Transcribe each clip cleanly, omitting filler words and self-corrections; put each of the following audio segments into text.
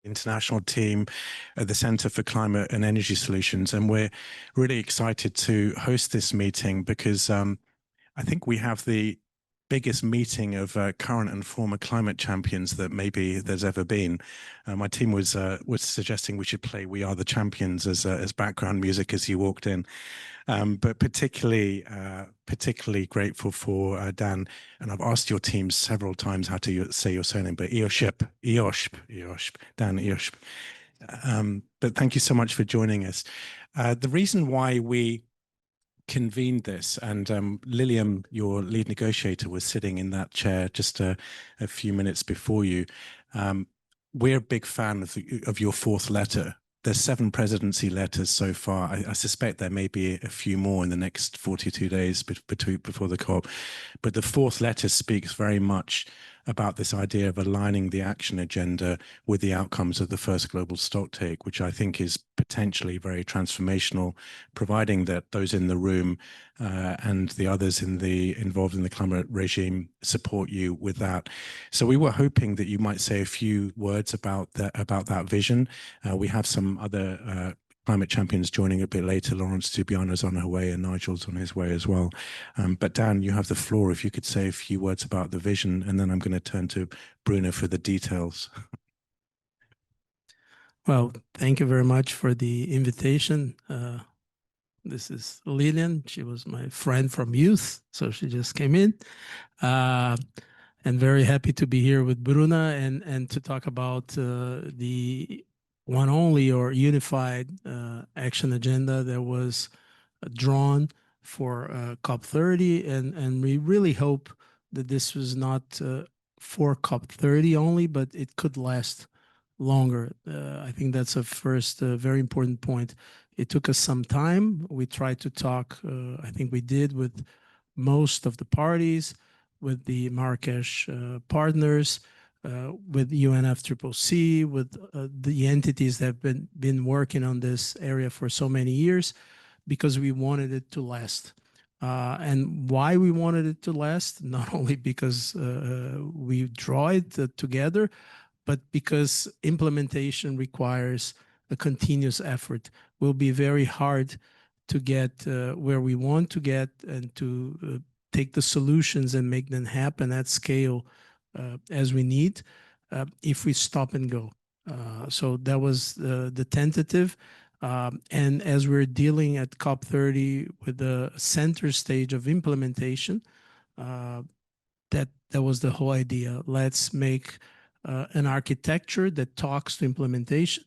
international team at the Center for Climate and Energy Solutions. And we're really excited to host this meeting because I think we have the biggest meeting of current and former climate champions that maybe there's ever been. My team was suggesting we should play "We Are the Champions" as background music as you walked in. But particularly grateful for Dan, and I've asked your team several times how to say your surname, but Eoshp, Dan Eoshp. But thank you so much for joining us. The reason why we convened this, and Lilium, your lead negotiator, was sitting in that chair just a few minutes before you. We're a big fan of your fourth letter. There's 7 presidency letters so far. I suspect there may be a few more in the next 42 days before the COP. But the fourth letter speaks very much about this idea of aligning the action agenda with the outcomes of the first global stocktake, which I think is potentially very transformational, providing that those in the room and the others involved in the climate regime support you with that. So we were hoping that you might say a few words about that vision. We have some other climate champions joining a bit later. Lawrence Tubiano's on her way and Nigel's on his way as well. But Dan, you have the floor. If you could say a few words about the vision, and then I'm going to turn to Bruno for the details. Well, thank you very much for the invitation. This is Lilian. She was my friend from youth, so she just came in. And very happy to be here with Bruna and to talk about the one only or unified action agenda that was drawn for COP30. And we really hope that this was not for COP30 only, but it could last longer. I think that's a first very important point. It took us some time. We tried to talk, I think we did, with most of the parties, with the Marrakesh partners, with UNFCCC, with the entities that have been working on this area for so many years, because we wanted it to last. And why we wanted it to last, not only because we draw it together, but because implementation requires a continuous effort. It will be very hard to get where we want to get and to take the solutions and make them happen at scale as we need if we stop and go. So that was the tentative. And as we're dealing at COP30 with the center stage of implementation, that was the whole idea. Let's make an architecture that talks to implementation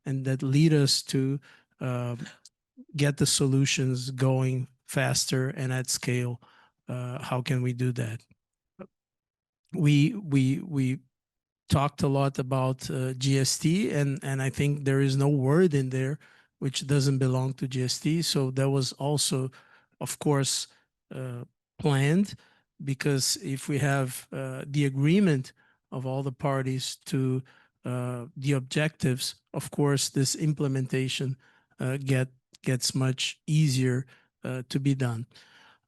and that lead us to get the solutions going faster and at scale. How can we do that? We talked a lot about GST, and I think there is no word in there which doesn't belong to GST. So that was also, of course, planned, because if we have the agreement of all the parties to the objectives, of course, this implementation gets much easier to be done.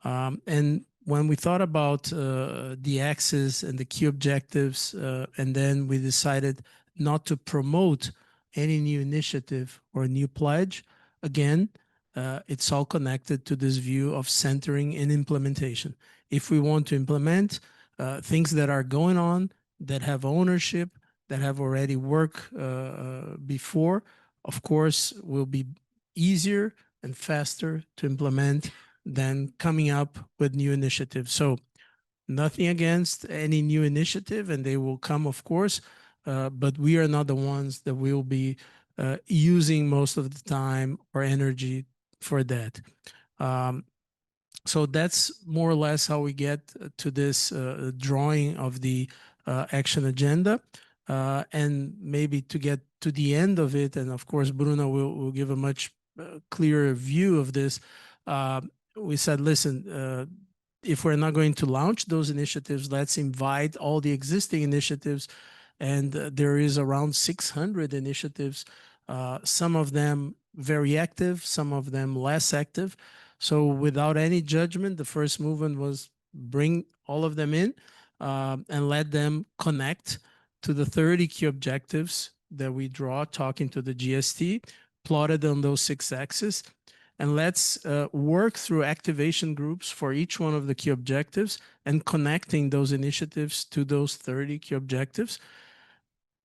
And when we thought about the axis and the key objectives, and then we decided not to promote any new initiative or new pledge, again, it's all connected to this view of centering and implementation. If we want to implement things that are going on, that have ownership, that have already worked before, of course, will be easier and faster to implement than coming up with new initiatives. So nothing against any new initiative, and they will come, of course, but we are not the ones that will be using most of the time or energy for that. So that's more or less how we get to this drawing of the action agenda. And maybe to get to the end of it, and of course, Bruno will give a much clearer view of this. We said, listen, if we're not going to launch those initiatives, let's invite all the existing initiatives. And there is around 600 initiatives, some of them very active, some of them less active. So without any judgment, the first movement was bring all of them in and let them connect to the 30 key objectives that we draw talking to the GST, plotted on those 6 axes. And let's work through activation groups for each one of the key objectives and connecting those initiatives to those 30 key objectives,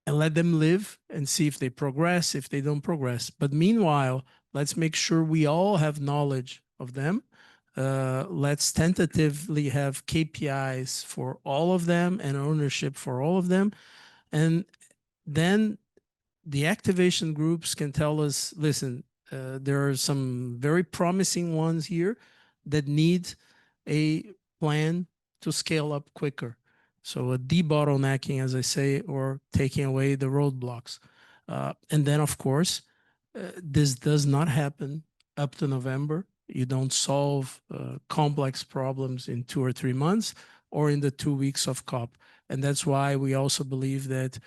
and let them live and see if they progress, if they don't progress. But meanwhile, let's make sure we all have knowledge of them. Let's tentatively have KPIs for all of them and ownership for all of them. And then the activation groups can tell us, listen, there are some very promising ones here that need a plan to scale up quicker. So a debottlenecking, as I say, or taking away the roadblocks. And then, of course, this does not happen up to November. You don't solve complex problems in 2 or 3 months or in the 2 weeks of COP. And that's why we also believe that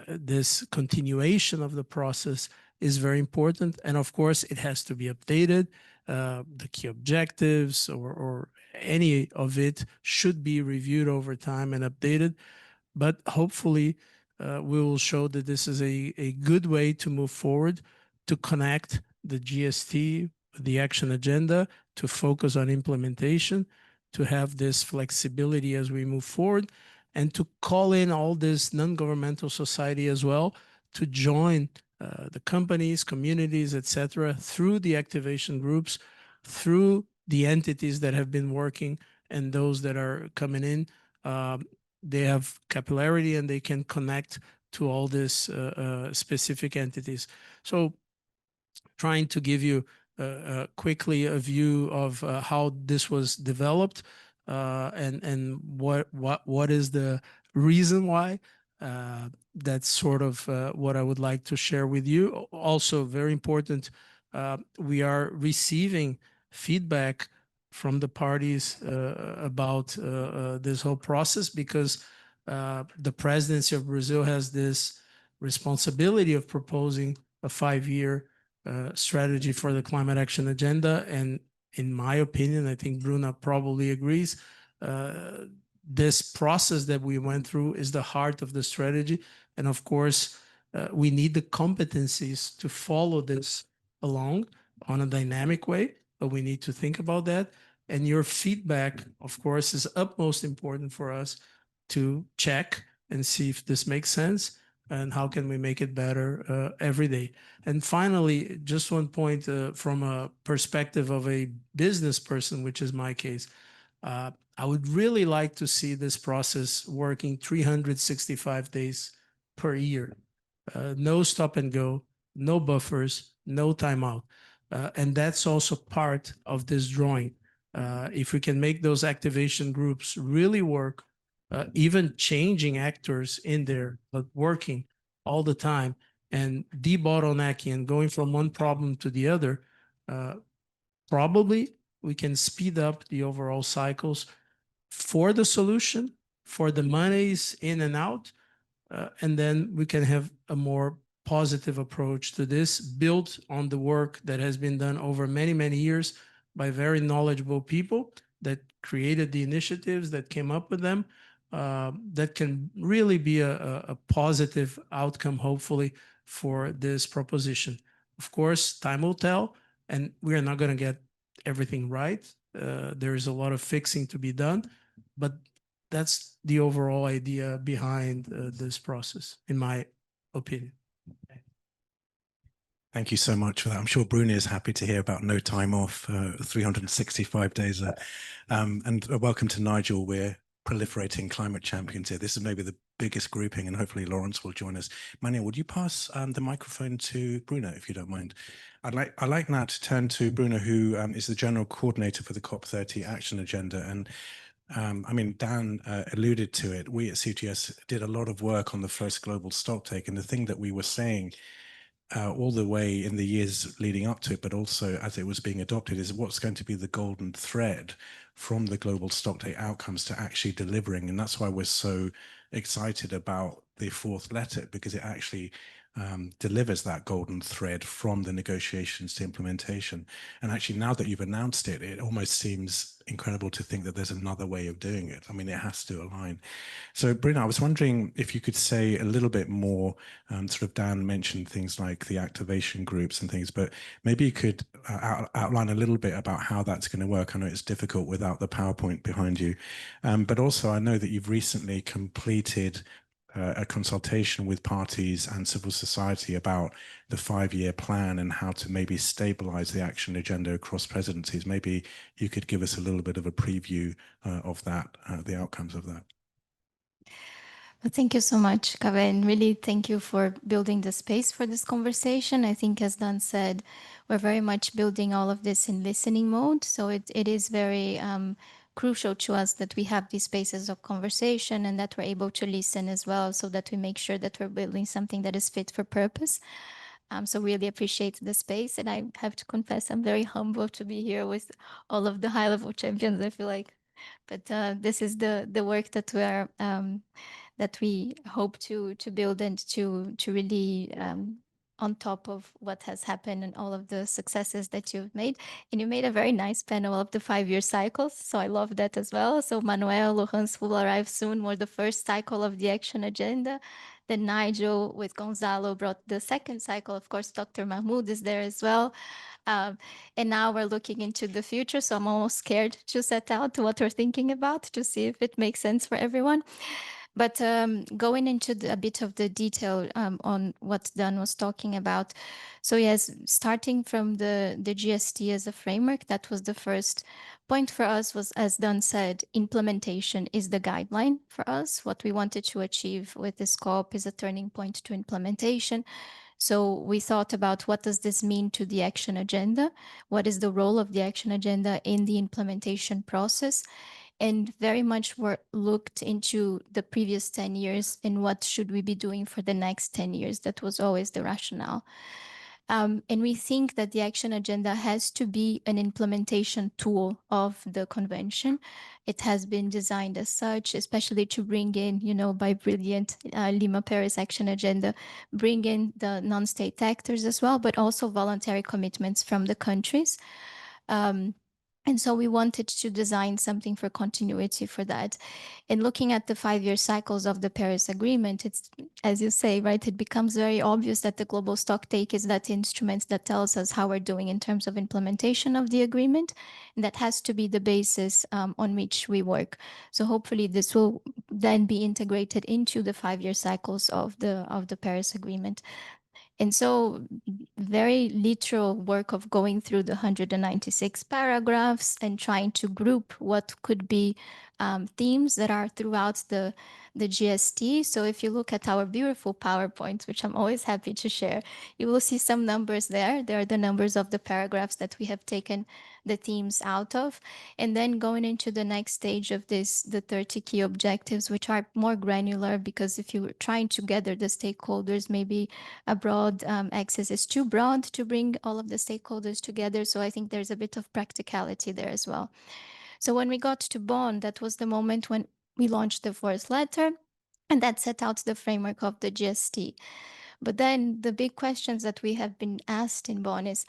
this continuation of the process is very important. And of course, it has to be updated. The key objectives or any of it should be reviewed over time and updated. But hopefully, we will show that this is a good way to move forward, to connect the GST, the action agenda, to focus on implementation, to have this flexibility as we move forward, and to call in all this non-governmental society as well to join the companies, communities, etc., through the activation groups, through the entities that have been working and those that are coming in. They have capillarity and they can connect to all these specific entities. So trying to give you quickly a view of how this was developed and what is the reason why. That's sort of what I would like to share with you. Also, very important, we are receiving feedback from the parties about this whole process, because the presidency of Brazil has this responsibility of proposing a 5-year strategy for the climate action agenda. And in my opinion, I think Bruna probably agrees, this process that we went through is the heart of the strategy. And of course, we need the competencies to follow this along on a dynamic way, but we need to think about that. And your feedback, of course, is utmost important for us to check and see if this makes sense and how can we make it better every day. And finally, just one point from a perspective of a business person, which is my case. I would really like to see this process working 365 days per year. No stop and go, no buffers, no timeout. And that's also part of this drawing. If we can make those activation groups really work, even changing actors in there, but working all the time and debottlenecking and going from one problem to the other, probably we can speed up the overall cycles for the solution, for the monies in and out, and then we can have a more positive approach to this, built on the work that has been done over many, many years by very knowledgeable people that created the initiatives, that came up with them, that can really be a positive outcome, hopefully, for this proposition. Of course, time will tell, and we are not going to get everything right. There is a lot of fixing to be done, but that's the overall idea behind this process, in my opinion. Thank you so much for that. I'm sure Bruna is happy to hear about no time off, 365 days. And welcome to Nigel. We're proliferating climate champions here. This is maybe the biggest grouping, and hopefully Lawrence will join us. Manuel, would you pass the microphone to Bruna, if you don't mind? I'd like now to turn to Bruna, who is the general coordinator for the COP30 action agenda. And I mean, Dan alluded to it. We at CTS did a lot of work on the first global stocktake, and the thing that we were saying all the way in the years leading up to it, but also as it was being adopted, is what's going to be the golden thread from the global stocktake outcomes to actually delivering. And that's why we're so excited about the fourth letter, because it actually delivers that golden thread from the negotiations to implementation. And actually, now that you've announced it, it almost seems incredible to think that there's another way of doing it. I mean, it has to align. So, Brina, I was wondering if you could say a little bit more. Sort of Dan mentioned things like the activation groups and things, but maybe you could outline a little bit about how that's going to work. I know it's difficult without the PowerPoint behind you, but also I know that you've recently completed a consultation with parties and civil society about the 5-year plan and how to maybe stabilize the action agenda across presidencies. Maybe you could give us a little bit of a preview of that, the outcomes of that. Well, thank you so much, Kaveh, and really thank you for building the space for this conversation. I think, as Dan said, we're very much building all of this in listening mode. So it is very crucial to us that we have these spaces of conversation and that we're able to listen as well, so that we make sure that we're building something that is fit for purpose. So really appreciate the space. And I have to confess, I'm very humble to be here with all of the high-level champions, I feel like. But this is the work that we are that we hope to build and to really on top of what has happened and all of the successes that you've made. And you made a very nice panel of the 5-year cycles. So I love that as well. So Manuel, Lohans, who will arrive soon, were the first cycle of the action agenda. Then Nigel with Gonzalo brought the second cycle. Of course, Dr. Mahmoud is there as well. And now we're looking into the future. So I'm almost scared to set out what we're thinking about to see if it makes sense for everyone. But going into a bit of the detail on what Dan was talking about. So yes, starting from the GST as a framework, that was the first point for us was, as Dan said, implementation is the guideline for us. What we wanted to achieve with this COP is a turning point to implementation. So we thought about what does this mean to the action agenda? What is the role of the action agenda in the implementation process? And very much were looked into the previous 10 years and what should we be doing for the next 10 years. That was always the rationale. And we think that the action agenda has to be an implementation tool of the convention. It has been designed as such, especially to bring in, by brilliant Lima Paris action agenda, bring in the non-state actors as well, but also voluntary commitments from the countries. And so we wanted to design something for continuity for that. And looking at the 5-year cycles of the Paris Agreement, it's, as you say, right, it becomes very obvious that the global stocktake is that instrument that tells us how we're doing in terms of implementation of the agreement. And that has to be the basis on which we work. So hopefully this will then be integrated into the 5-year cycles of the Paris Agreement. And so very literal work of going through the 196 paragraphs and trying to group what could be themes that are throughout the GST. So if you look at our beautiful PowerPoint, which I'm always happy to share, you will see some numbers there. There are the numbers of the paragraphs that we have taken the themes out of. And then going into the next stage of this, the 30 key objectives, which are more granular, because if you're trying to gather the stakeholders, maybe a broad access is too broad to bring all of the stakeholders together. So I think there's a bit of practicality there as well. So when we got to Bonn, that was the moment when we launched the fourth letter, and that set out the framework of the GST. But then the big questions that we have been asked in Bonn is,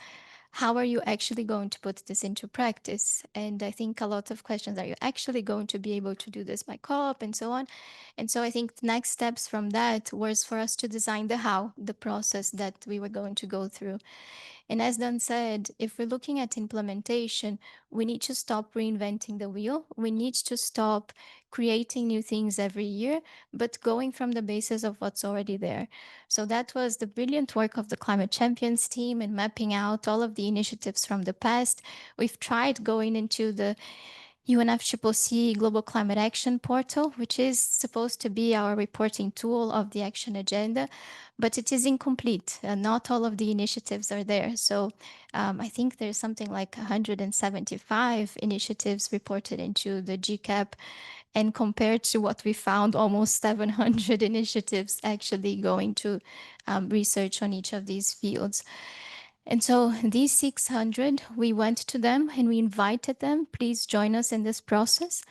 how are you actually going to put this into practice? And I think a lot of questions, are you actually going to be able to do this by COP and so on? And so I think the next steps from that was for us to design the how, the process that we were going to go through. And as Dan said, if we're looking at implementation, we need to stop reinventing the wheel. We need to stop creating new things every year, but going from the basis of what's already there. So that was the brilliant work of the Climate Champions team and mapping out all of the initiatives from the past. We've tried going into the UNFCCC Global Climate Action Portal, which is supposed to be our reporting tool of the action agenda, but it is incomplete. Not all of the initiatives are there. So I think there's something like 175 initiatives reported into the GCAP, and compared to what we found, almost 700 initiatives actually going to research on each of these fields. And so these 600, we went to them and we invited them, please join us in this process.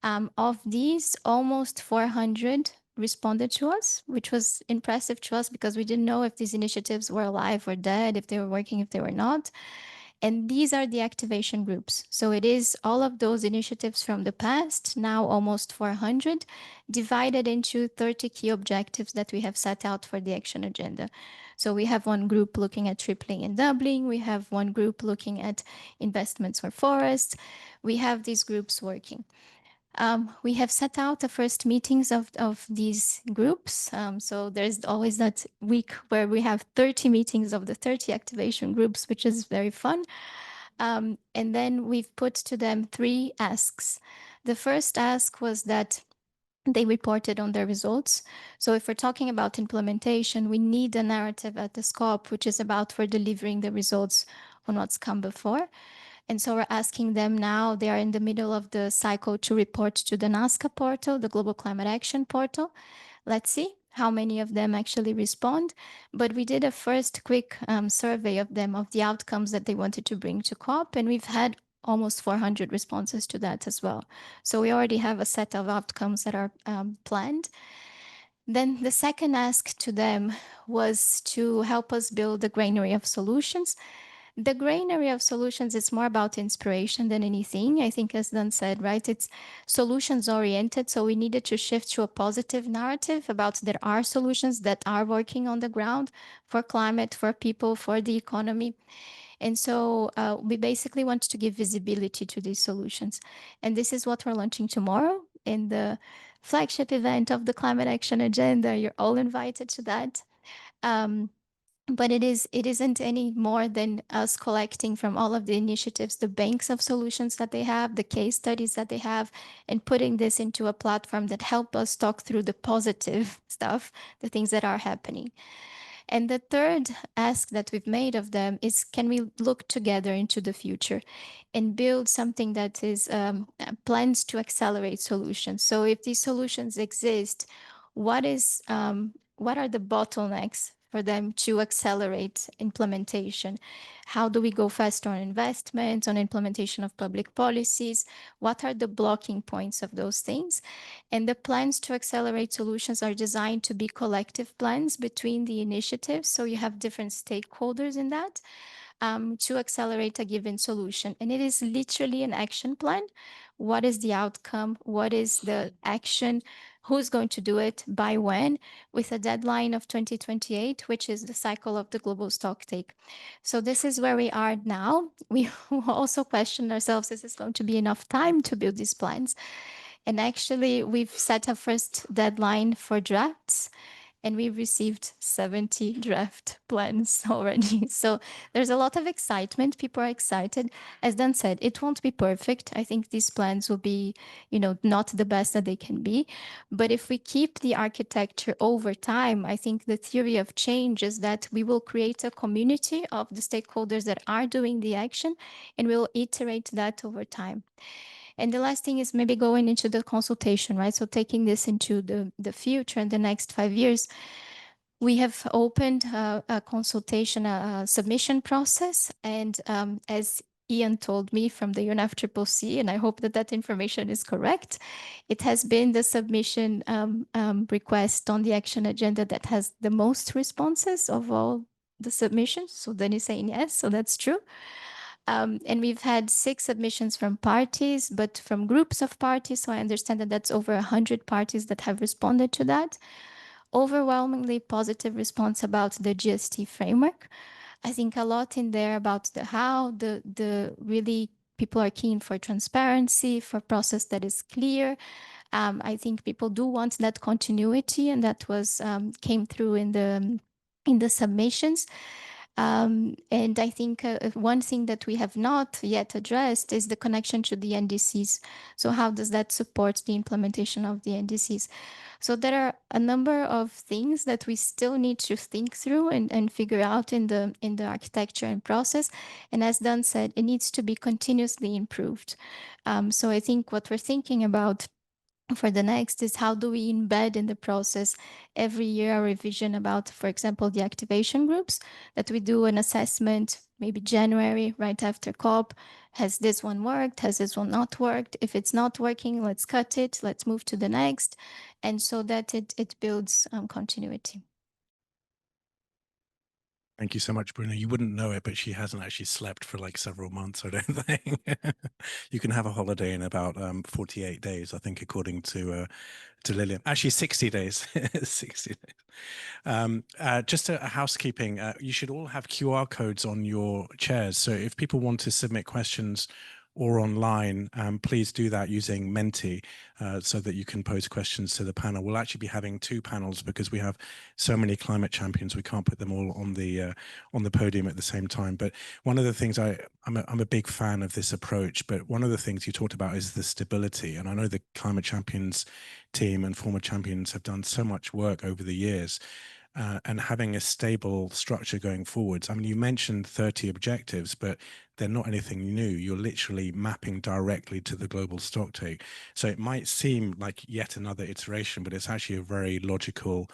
Of these, almost 400 responded to us, which was impressive to us because we didn't know if these initiatives were alive or dead, if they were working, if they were not. And these are the activation groups. So it is all of those initiatives from the past, now almost 400, divided into 30 key objectives that we have set out for the action agenda. So we have one group looking at tripling and doubling. We have one group looking at investments for forests. We have these groups working. We have set out the first meetings of these groups. So there's always that week where we have 30 meetings of the 30 activation groups, which is very fun. And then we've put to them 3 asks. The first ask was that they reported on their results. So if we're talking about implementation, we need a narrative at the scope, which is about for delivering the results on what's come before. And so we're asking them now, they are in the middle of the cycle to report to the NASCA portal, the Global Climate Action portal. Let's see how many of them actually respond. But we did a first quick survey of them, of the outcomes that they wanted to bring to COP. And we've had almost 400 responses to that as well. So we already have a set of outcomes that are planned. Then the second ask to them was to help us build a granary of solutions. The granary of solutions is more about inspiration than anything. I think, as Dan said, right, it's solutions oriented. So we needed to shift to a positive narrative about there are solutions that are working on the ground for climate, for people, for the economy. And so we basically want to give visibility to these solutions. And this is what we're launching tomorrow in the flagship event of the Climate Action Agenda. You're all invited to that. But it isn't any more than us collecting from all of the initiatives, the banks of solutions that they have, the case studies that they have, and putting this into a platform that help us talk through the positive stuff, the things that are happening. And the third ask that we've made of them is, can we look together into the future and build something that is plans to accelerate solutions? So if these solutions exist, what are the bottlenecks for them to accelerate implementation? How do we go faster on investments, on implementation of public policies? What are the blocking points of those things? And the plans to accelerate solutions are designed to be collective plans between the initiatives. So you have different stakeholders in that to accelerate a given solution. And it is literally an action plan. What is the outcome? What is the action? Who's going to do it? By when? With a deadline of 2028, which is the cycle of the global stocktake. So this is where we are now. We also question ourselves, is this going to be enough time to build these plans? And actually, we've set a first deadline for drafts, and we've received 70 draft plans already. So there's a lot of excitement. People are excited. As Dan said, it won't be perfect. I think these plans will be, not the best that they can be. But if we keep the architecture over time, I think the theory of change is that we will create a community of the stakeholders that are doing the action, and we'll iterate that over time. And the last thing is maybe going into the consultation, right? So taking this into the future and the next 5 years, we have opened a consultation, a submission process. And as Ian told me from the UNFCCC, and I hope that that information is correct, it has been the submission request on the action agenda that has the most responses of all the submissions. So then he's saying yes, so that's true. And we've had 6 submissions from parties, but from groups of parties. So I understand that that's over 100 parties that have responded to that. Overwhelmingly positive response about the GST framework. I think a lot in there about the how, the really people are keen for transparency, for process that is clear. I think people do want that continuity, and that was came through in the submissions. And I think one thing that we have not yet addressed is the connection to the NDCs. So how does that support the implementation of the NDCs? So there are a number of things that we still need to think through and figure out in the architecture and process. And as Dan said, it needs to be continuously improved. So I think what we're thinking about for the next is, how do we embed in the process every year a revision about, for example, the activation groups, that we do an assessment maybe January right after COP, has this one worked? Has this one not worked? If it's not working, let's cut it. Let's move to the next. And so that it builds continuity. Thank you so much, Bruno. You wouldn't know it, but she hasn't actually slept for like several months, I don't think. You can have a holiday in about 48 days, I think, according to Lillian. Actually, 60 days. 60 days. Just a housekeeping. You should all have QR codes on your chairs. So if people want to submit questions or online, please do that using Menti so that you can pose questions to the panel. We'll actually be having 2 panels because we have so many climate champions. We can't put them all on the podium at the same time. But one of the things I'm a big fan of this approach, but one of the things you talked about is the stability. And I know the climate champions team and former champions have done so much work over the years. And having a stable structure going forwards. I mean, you mentioned 30 objectives, but they're not anything new. You're literally mapping directly to the global stocktake. So it might seem like yet another iteration, but it's actually a very logical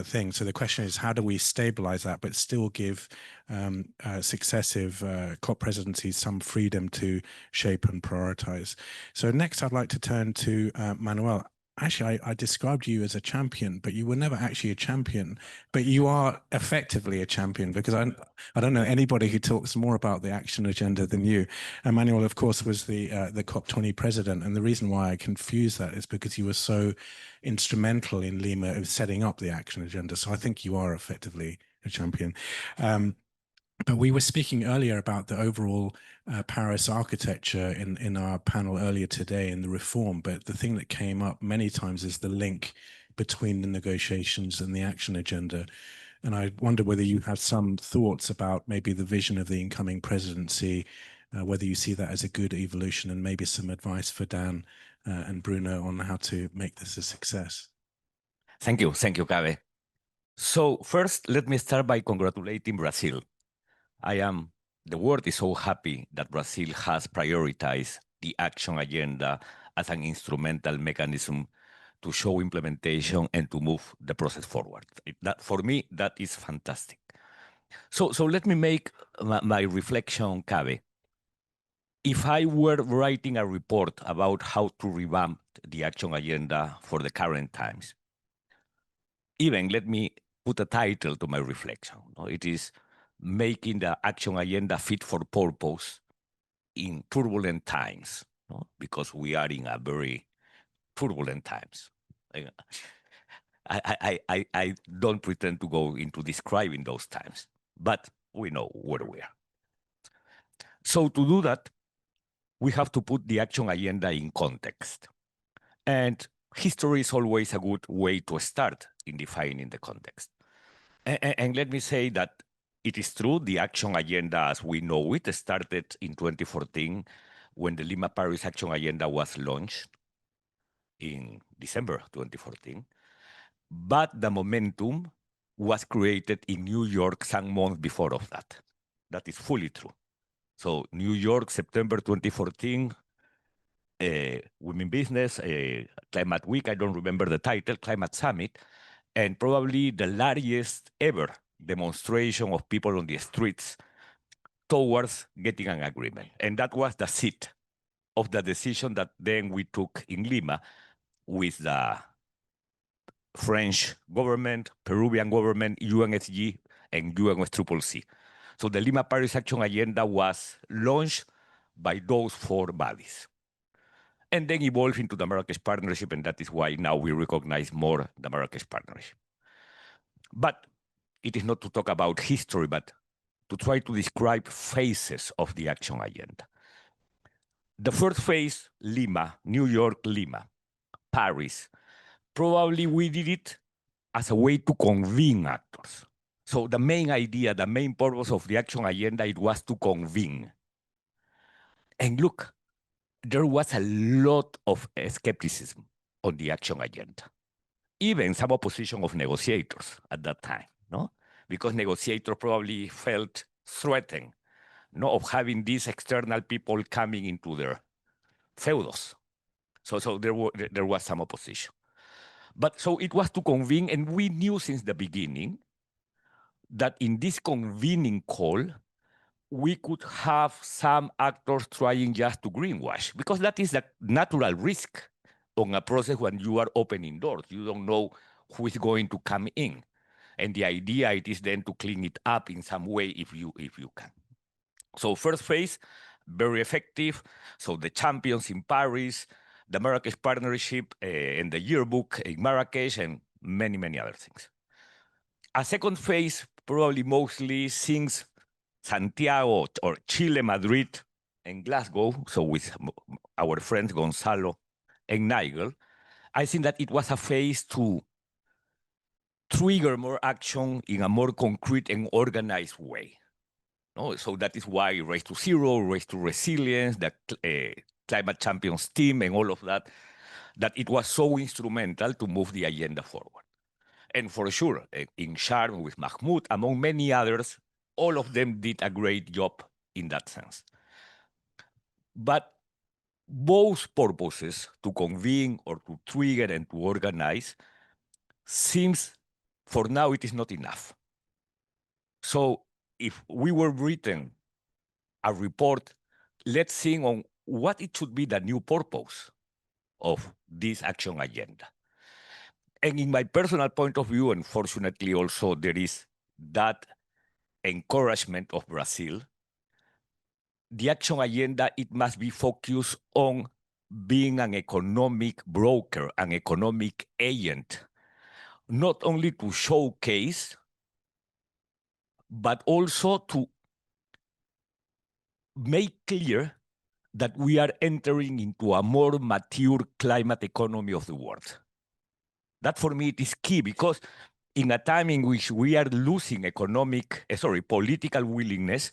thing. So the question is, how do we stabilize that, but still give successive COP presidencies some freedom to shape and prioritize? So next, I'd like to turn to Manuel. Actually, I described you as a champion, but you were never actually a champion. But you are effectively a champion because I don't know anybody who talks more about the action agenda than you. Emmanuel, of course, was the COP30 president, and the reason why I confuse that is because you were so instrumental in Lima of setting up the action agenda. So I think you are effectively a champion. But we were speaking earlier about the overall Paris architecture in our panel earlier today in the reform. But the thing that came up many times is the link between the negotiations and the action agenda. And I wonder whether you have some thoughts about maybe the vision of the incoming presidency, whether you see that as a good evolution, and maybe some advice for Dan and Bruno on how to make this a success. Thank you, Cabe. So first, let me start by congratulating Brazil. The world is so happy that Brazil has prioritized the action agenda as an instrumental mechanism to show implementation and to move the process forward. For me, that is fantastic. So let me make my reflection, Cabe. If I were writing a report about how to revamp the action agenda for the current times, even let me put a title to my reflection. It is making the action agenda fit for purpose in turbulent times, because we are in a very turbulent times. I don't pretend to go into describing those times, but we know where we are. So to do that, we have to put the action agenda in context. And history is always a good way to start in defining the context. And let me say that it is true, the action agenda as we know it started in 2014 when the Lima Paris Action Agenda was launched in December 2014. But the momentum was created in New York some months before of that. That is fully true. So New York, September 2014, Women Business, Climate Week, I don't remember the title, Climate Summit, and probably the largest ever demonstration of people on the streets towards getting an agreement. And that was the seed of the decision that then we took in Lima with the French government, Peruvian government, UNFCCC, and UNFCCC. So the Lima Paris Action Agenda was launched by those 4 bodies. And then evolved into the Marrakesh Partnership, and that is why now we recognize more the Marrakesh Partnership. But it is not to talk about history, but to try to describe phases of the action agenda. The first phase, Lima, New York, Lima, Paris, probably we did it as a way to convene actors. So the main idea, the main purpose of the action agenda, it was to convene. And look, there was a lot of skepticism on the action agenda. Even some opposition of negotiators at that time, because negotiators probably felt threatened of having these external people coming into their feudos. So there was some opposition. But so it was to convene, and we knew since the beginning that in this convening call, we could have some actors trying just to greenwash, because that is the natural risk on a process when you are opening doors. You don't know who is going to come in. And the idea it is then to clean it up in some way if you can. So first phase, very effective. So the champions in Paris, the Marrakesh Partnership, and the yearbook in Marrakesh, and many, many other things. A second phase, probably mostly since Santiago or Chile, Madrid, and Glasgow, so with our friends Gonzalo and Nigel, I think that it was a phase to trigger more action in a more concrete and organized way. No? So that is why Race to Zero, Race to Resilience, the Climate Champions team, and all of that, that it was so instrumental to move the agenda forward. And for sure, in Sharm with Mahmoud, among many others, all of them did a great job in that sense. But both purposes, to convene or to trigger and to organize, seems for now it is not enough. So if we were written a report, let's think on what it should be the new purpose of this action agenda. And in my personal point of view, and fortunately also there is that encouragement of Brazil, the action agenda, it must be focused on being an economic broker, an economic agent, not only to showcase, but also to make clear that we are entering into a more mature climate economy of the world. That for me it is key, because in a time in which we are losing political willingness,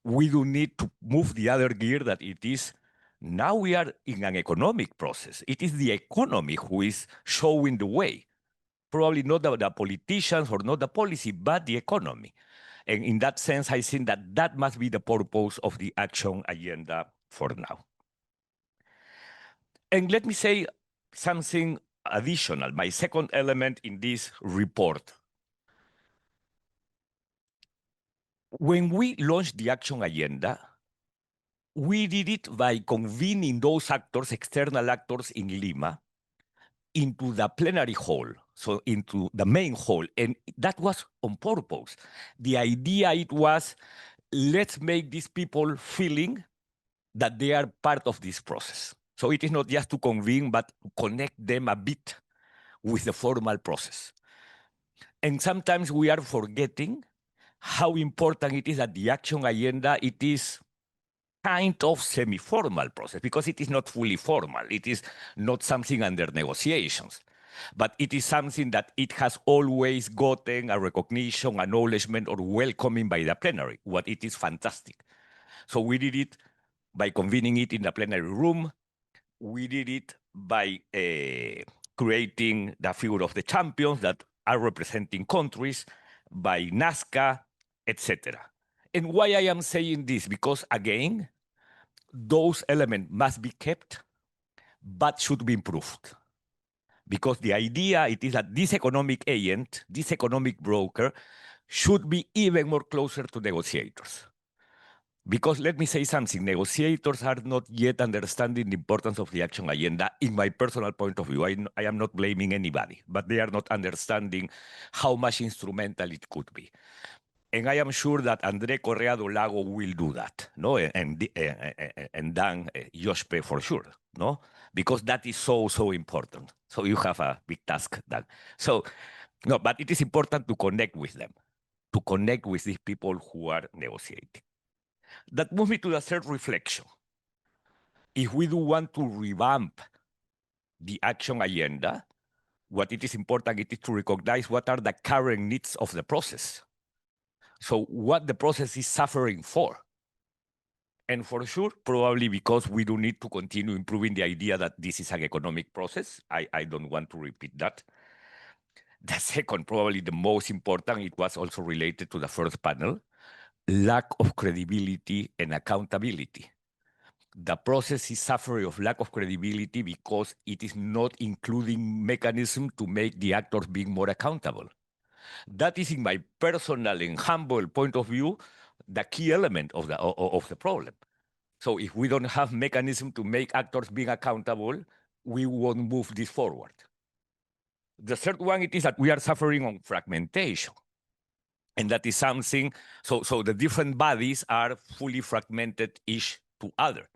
we do need to move the other gear that it is. Now we are in an economic process. It is the economy who is showing the way. Probably not the politicians or not the policy, but the economy. And in that sense, I think that that must be the purpose of the action agenda for now. And let me say something additional, my second element in this report. When we launched the action agenda, we did it by convening those actors, external actors in Lima, into the plenary hall, so into the main hall, and that was on purpose. The idea it was, let's make these people feeling that they are part of this process. So it is not just to convene, but to connect them a bit with the formal process. And sometimes we are forgetting how important it is that the action agenda, it is kind of semi-formal process, because it is not fully formal. It is not something under negotiations, but it is something that it has always gotten a recognition, acknowledgement, or welcoming by the plenary, what it is fantastic. So we did it by convening it in the plenary room. We did it by creating the figure of the champions that are representing countries, by NASCA, etc. And why I am saying this? Because again, those elements must be kept, but should be improved. Because the idea it is that this economic agent, this economic broker, should be even more closer to negotiators. Because let me say something, negotiators are not yet understanding the importance of the action agenda in my personal point of view. I am not blaming anybody, but they are not understanding how much instrumental it could be. And I am sure that André Correa do Lago will do that, no? And Dan Jospe for sure, no? Because that is so, so important. So you have a big task, Dan. So, no, but it is important to connect with them, to connect with these people who are negotiating. That moves me to the third reflection. If we do want to revamp the action agenda, what it is important it is to recognize what are the current needs of the process. So what the process is suffering for. And for sure, probably because we do need to continue improving the idea that this is an economic process. I don't want to repeat that. The second, probably the most important, it was also related to the first panel, lack of credibility and accountability. The process is suffering of lack of credibility because it is not including mechanism to make the actors being more accountable. That is, in my personal and humble point of view, the key element of the problem. So if we don't have mechanism to make actors being accountable, we won't move this forward. The third one, it is that we are suffering on fragmentation. And that is something, so the different bodies are fully fragmented each to other.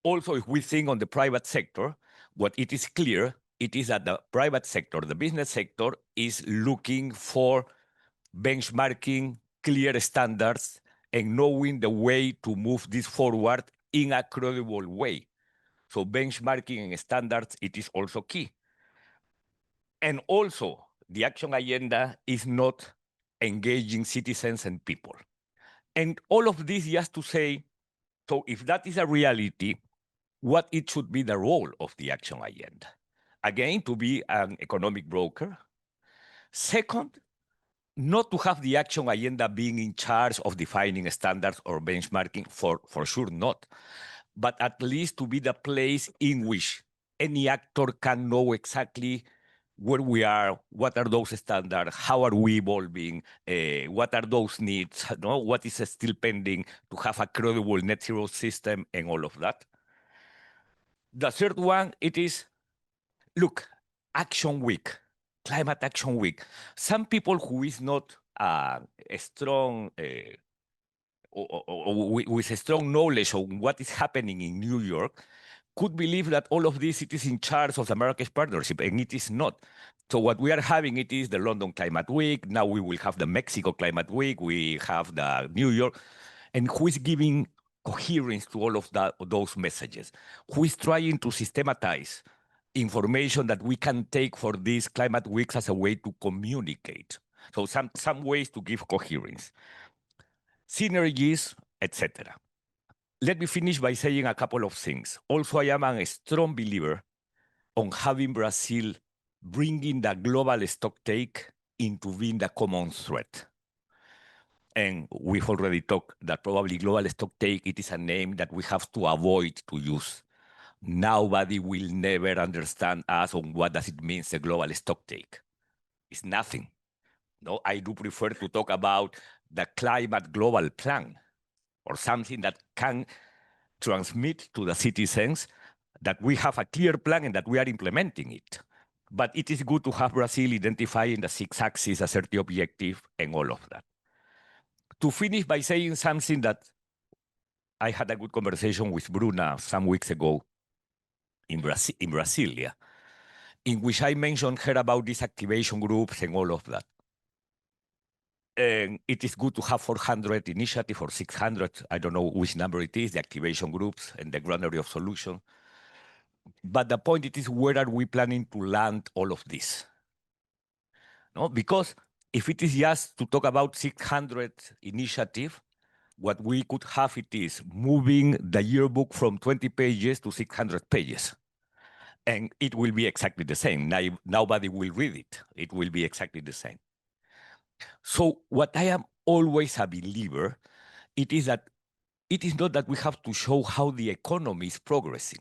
Also, if we think on the private sector, what it is clear, it is that the private sector, the business sector, is looking for benchmarking, clear standards, and knowing the way to move this forward in a credible way. So benchmarking and standards, it is also key. And also, the action agenda is not engaging citizens and people. And all of this just to say, so if that is a reality, what it should be the role of the action agenda? Again, to be an economic broker. Second, not to have the action agenda being in charge of defining standards or benchmarking, for sure not, but at least to be the place in which any actor can know exactly where we are, what are those standards, how are we evolving, what are those needs, no? What is still pending to have a credible net zero system and all of that. The third one, it is, look, Action Week, Climate Action Week. Some people who is not a strong, with a strong knowledge of what is happening in New York could believe that all of this, it is in charge of the Marrakesh Partnership, and it is not. So what we are having, it is the London Climate Week. Now we will have the Mexico Climate Week. We have the New York. And who is giving coherence to all of those messages? Who is trying to systematize information that we can take for these climate weeks as a way to communicate? So some ways to give coherence, synergies, etc. Let me finish by saying a couple of things. Also, I am a strong believer on having Brazil bringing the global stocktake into being the common threat. And we've already talked that probably global stocktake, it is a name that we have to avoid to use. Nobody will never understand us on what does it mean, the global stocktake. It's nothing. No, I do prefer to talk about the climate global plan, or something that can transmit to the citizens that we have a clear plan and that we are implementing it. But it is good to have Brazil identifying the 6 axes, a 30 objective, and all of that. To finish by saying something that I had a good conversation with Bruna some weeks ago in Brasilia, in which I mentioned her about these activation groups and all of that. And it is good to have 400 initiatives or 600, I don't know which number it is, the activation groups and the granary of solution. But the point it is, where are we planning to land all of this? No, because if it is just to talk about 600 initiatives, what we could have it is moving the yearbook from 20 pages to 600 pages. And it will be exactly the same. Nobody will read it. It will be exactly the same. So what I am always a believer, it is that it is not that we have to show how the economy is progressing,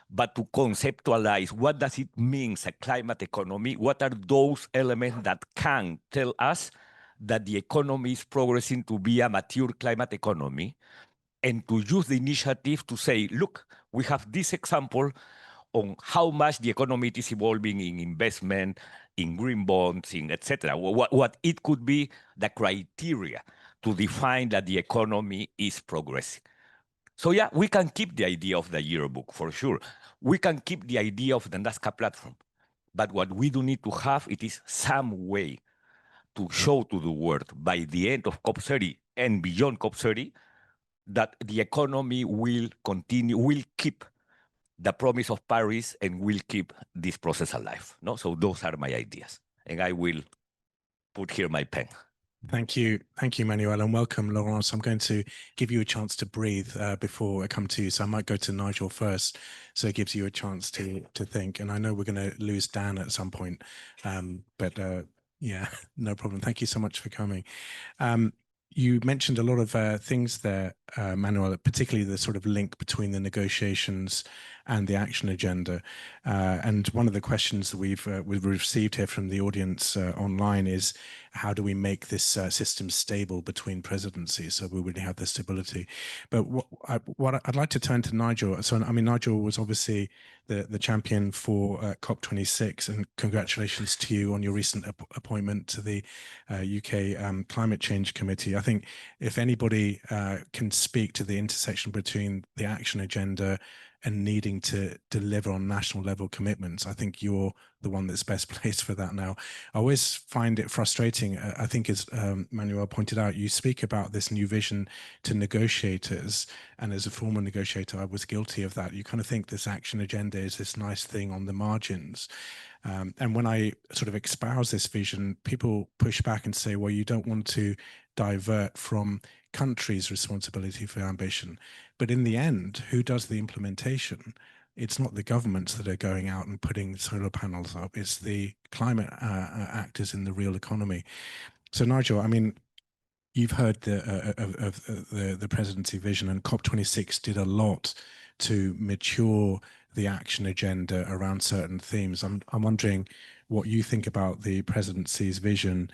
but to conceptualize what does it mean, a climate economy, what are those elements that can tell us that the economy is progressing to be a mature climate economy, and to use the initiative to say, look, we have this example on how much the economy is evolving in investment, in green bonds, in etc. What it could be the criteria to define that the economy is progressing. So yeah, we can keep the idea of the yearbook for sure. We can keep the idea of the Nazca platform. But what we do need to have, it is some way to show to the world by the end of COP30 and beyond COP30 that the economy will continue, will keep the promise of Paris and will keep this process alive. No? So those are my ideas. And I will put here my pen. Thank you, Manuel, and welcome, Laurence. I'm going to give you a chance to breathe before I come to you. So I might go to Nigel first, so it gives you a chance to think. And I know we're going to lose Dan at some point, but yeah, no problem. Thank you so much for coming. You mentioned a lot of things there, Manuel, particularly the sort of link between the negotiations and the action agenda. And one of the questions that we've received here from the audience online is, how do we make this system stable between presidencies so we really have the stability? But what I'd like to turn to Nigel. So, I mean, Nigel was obviously the champion for COP26, and congratulations to you on your recent appointment to the UK Climate Change Committee. I think if anybody can speak to the intersection between the action agenda and needing to deliver on national level commitments, I think you're the one that's best placed for that now. I always find it frustrating. I think, as Manuel pointed out, you speak about this new vision to negotiators, and as a former negotiator, I was guilty of that. You kind of think this action agenda is this nice thing on the margins. And when I sort of espouse this vision, people push back and say, well, you don't want to divert from countries' responsibility for ambition. But in the end, who does the implementation? It's not the governments that are going out and putting solar panels up. It's the climate actors in the real economy. So, Nigel, I mean, you've heard the presidency vision, and COP26 did a lot to mature the action agenda around certain themes. I'm wondering what you think about the presidency's vision,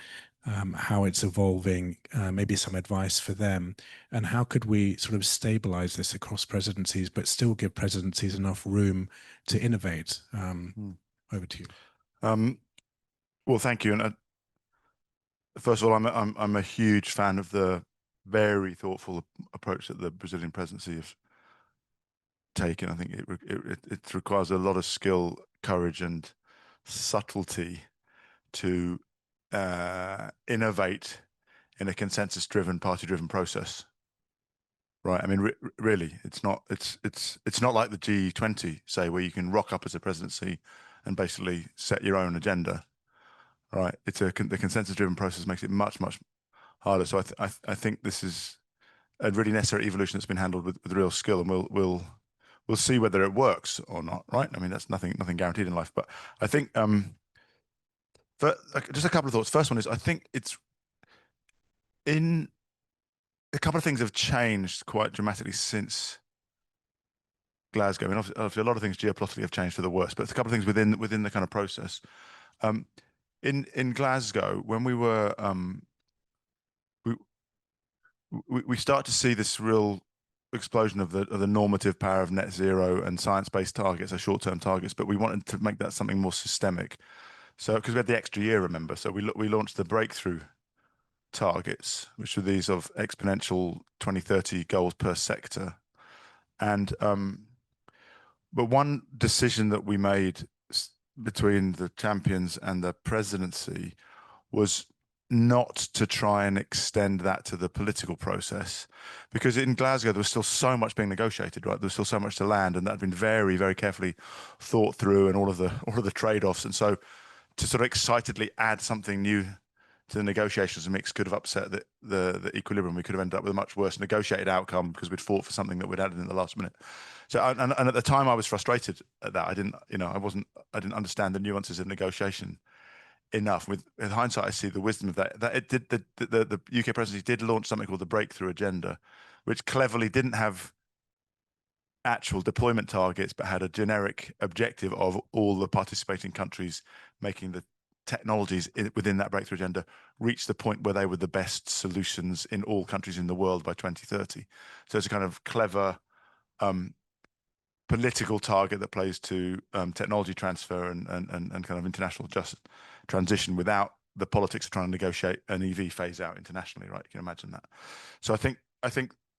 how it's evolving, maybe some advice for them, and how could we sort of stabilize this across presidencies, but still give presidencies enough room to innovate? Over to you. Well, thank you. And first of all, I'm a huge fan of the very thoughtful approach that the Brazilian presidency have taken. I think it requires a lot of skill, courage, and subtlety to innovate in a consensus-driven, party-driven process. Right? I mean, really, it's not like the G20, say, where you can rock up as a presidency and basically set your own agenda. Right? The consensus-driven process makes it much, much harder. So I think this is a really necessary evolution that's been handled with real skill, and we'll see whether it works or not. Right? I mean, that's nothing guaranteed in life. But I think just a couple of thoughts. First one is, I think a couple of things have changed quite dramatically since Glasgow. I mean, obviously a lot of things geopolitically have changed for the worse, but a couple of things within the kind of process. In Glasgow, when we were we start to see this real explosion of the normative power of net zero and science-based targets, or short-term targets, but we wanted to make that something more systemic. So, because we had the extra year, remember, so we launched the breakthrough targets, which are these of exponential 2030 goals per sector. And but one decision that we made between the champions and the presidency was not to try and extend that to the political process, because in Glasgow there was still so much being negotiated, right? There was still so much to land, and that had been very, very carefully thought through, and all of the trade-offs. And so to sort of excitedly add something new to the negotiations mix could have upset the equilibrium. We could have ended up with a much worse negotiated outcome because we'd fought for something that we'd added in the last minute. So and at the time I was frustrated at that. I didn't understand the nuances of negotiation enough. With hindsight, I see the wisdom of that. That it did the UK presidency did launch something called the Breakthrough Agenda, which cleverly didn't have actual deployment targets, but had a generic objective of all the participating countries making the technologies within that breakthrough agenda reach the point where they were the best solutions in all countries in the world by 2030. So it's a kind of clever political target that plays to technology transfer and kind of international just transition without the politics of trying to negotiate an EV phase out internationally, right? You can imagine that. So I think,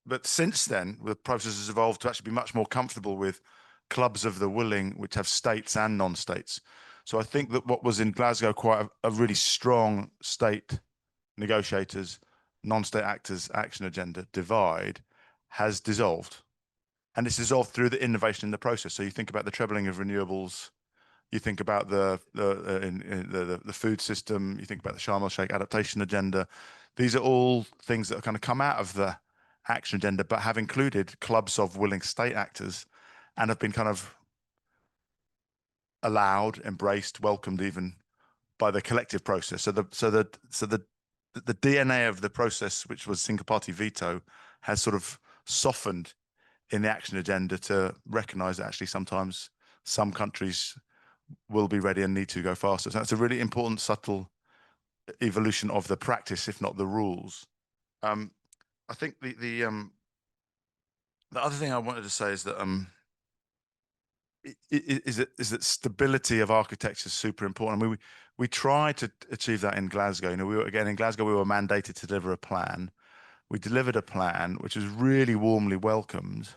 but since then, the process has evolved to actually be much more comfortable with clubs of the willing, which have states and non-states. So I think that what was in Glasgow quite a really strong state negotiators, non-state actors action agenda divide has dissolved. And it's dissolved through the innovation in the process. So you think about the trebling of renewables, you think about the food system, you think about the Sharm el-Sheikh adaptation agenda. These are all things that have kind of come out of the action agenda, but have included clubs of willing state actors and have been kind of allowed, embraced, welcomed even by the collective process. So the DNA of the process, which was single party veto, has sort of softened in the action agenda to recognize that actually sometimes some countries will be ready and need to go faster. So that's a really important, subtle evolution of the practice, if not the rules. I think the other thing I wanted to say is that is that stability of architecture is super important. I mean, we tried to achieve that in Glasgow. You know, in Glasgow, we were mandated to deliver a plan. We delivered a plan which was really warmly welcomed,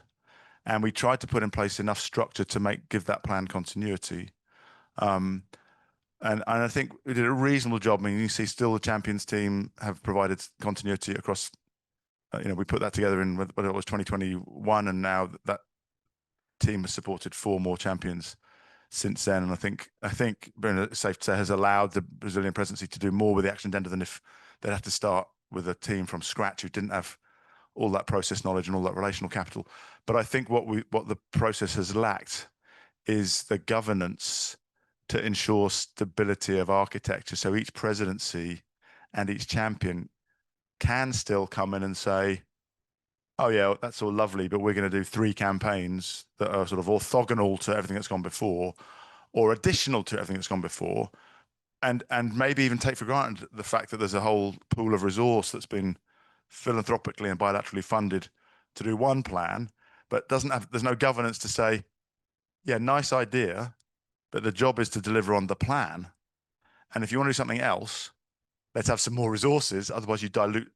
and we tried to put in place enough structure to give that plan continuity. And I think we did a reasonable job. I mean, you see, still the champions team have provided continuity across. You know, we put that together in whether it was 2021, and now that team has supported 4 more champions since then. And I think it's safe to say has allowed the Brazilian presidency to do more with the action agenda than if they'd have to start with a team from scratch who didn't have all that process knowledge and all that relational capital. But I think what the process has lacked is the governance to ensure stability of architecture. So each presidency and each champion can still come in and say, oh yeah, that's all lovely, but we're going to do 3 campaigns that are sort of orthogonal to everything that's gone before, or additional to everything that's gone before, and maybe even take for granted the fact that there's a whole pool of resource that's been philanthropically and bilaterally funded to do one plan, but there's no governance to say, yeah, nice idea, but the job is to deliver on the plan. And if you want to do something else, let's have some more resources, otherwise you dilute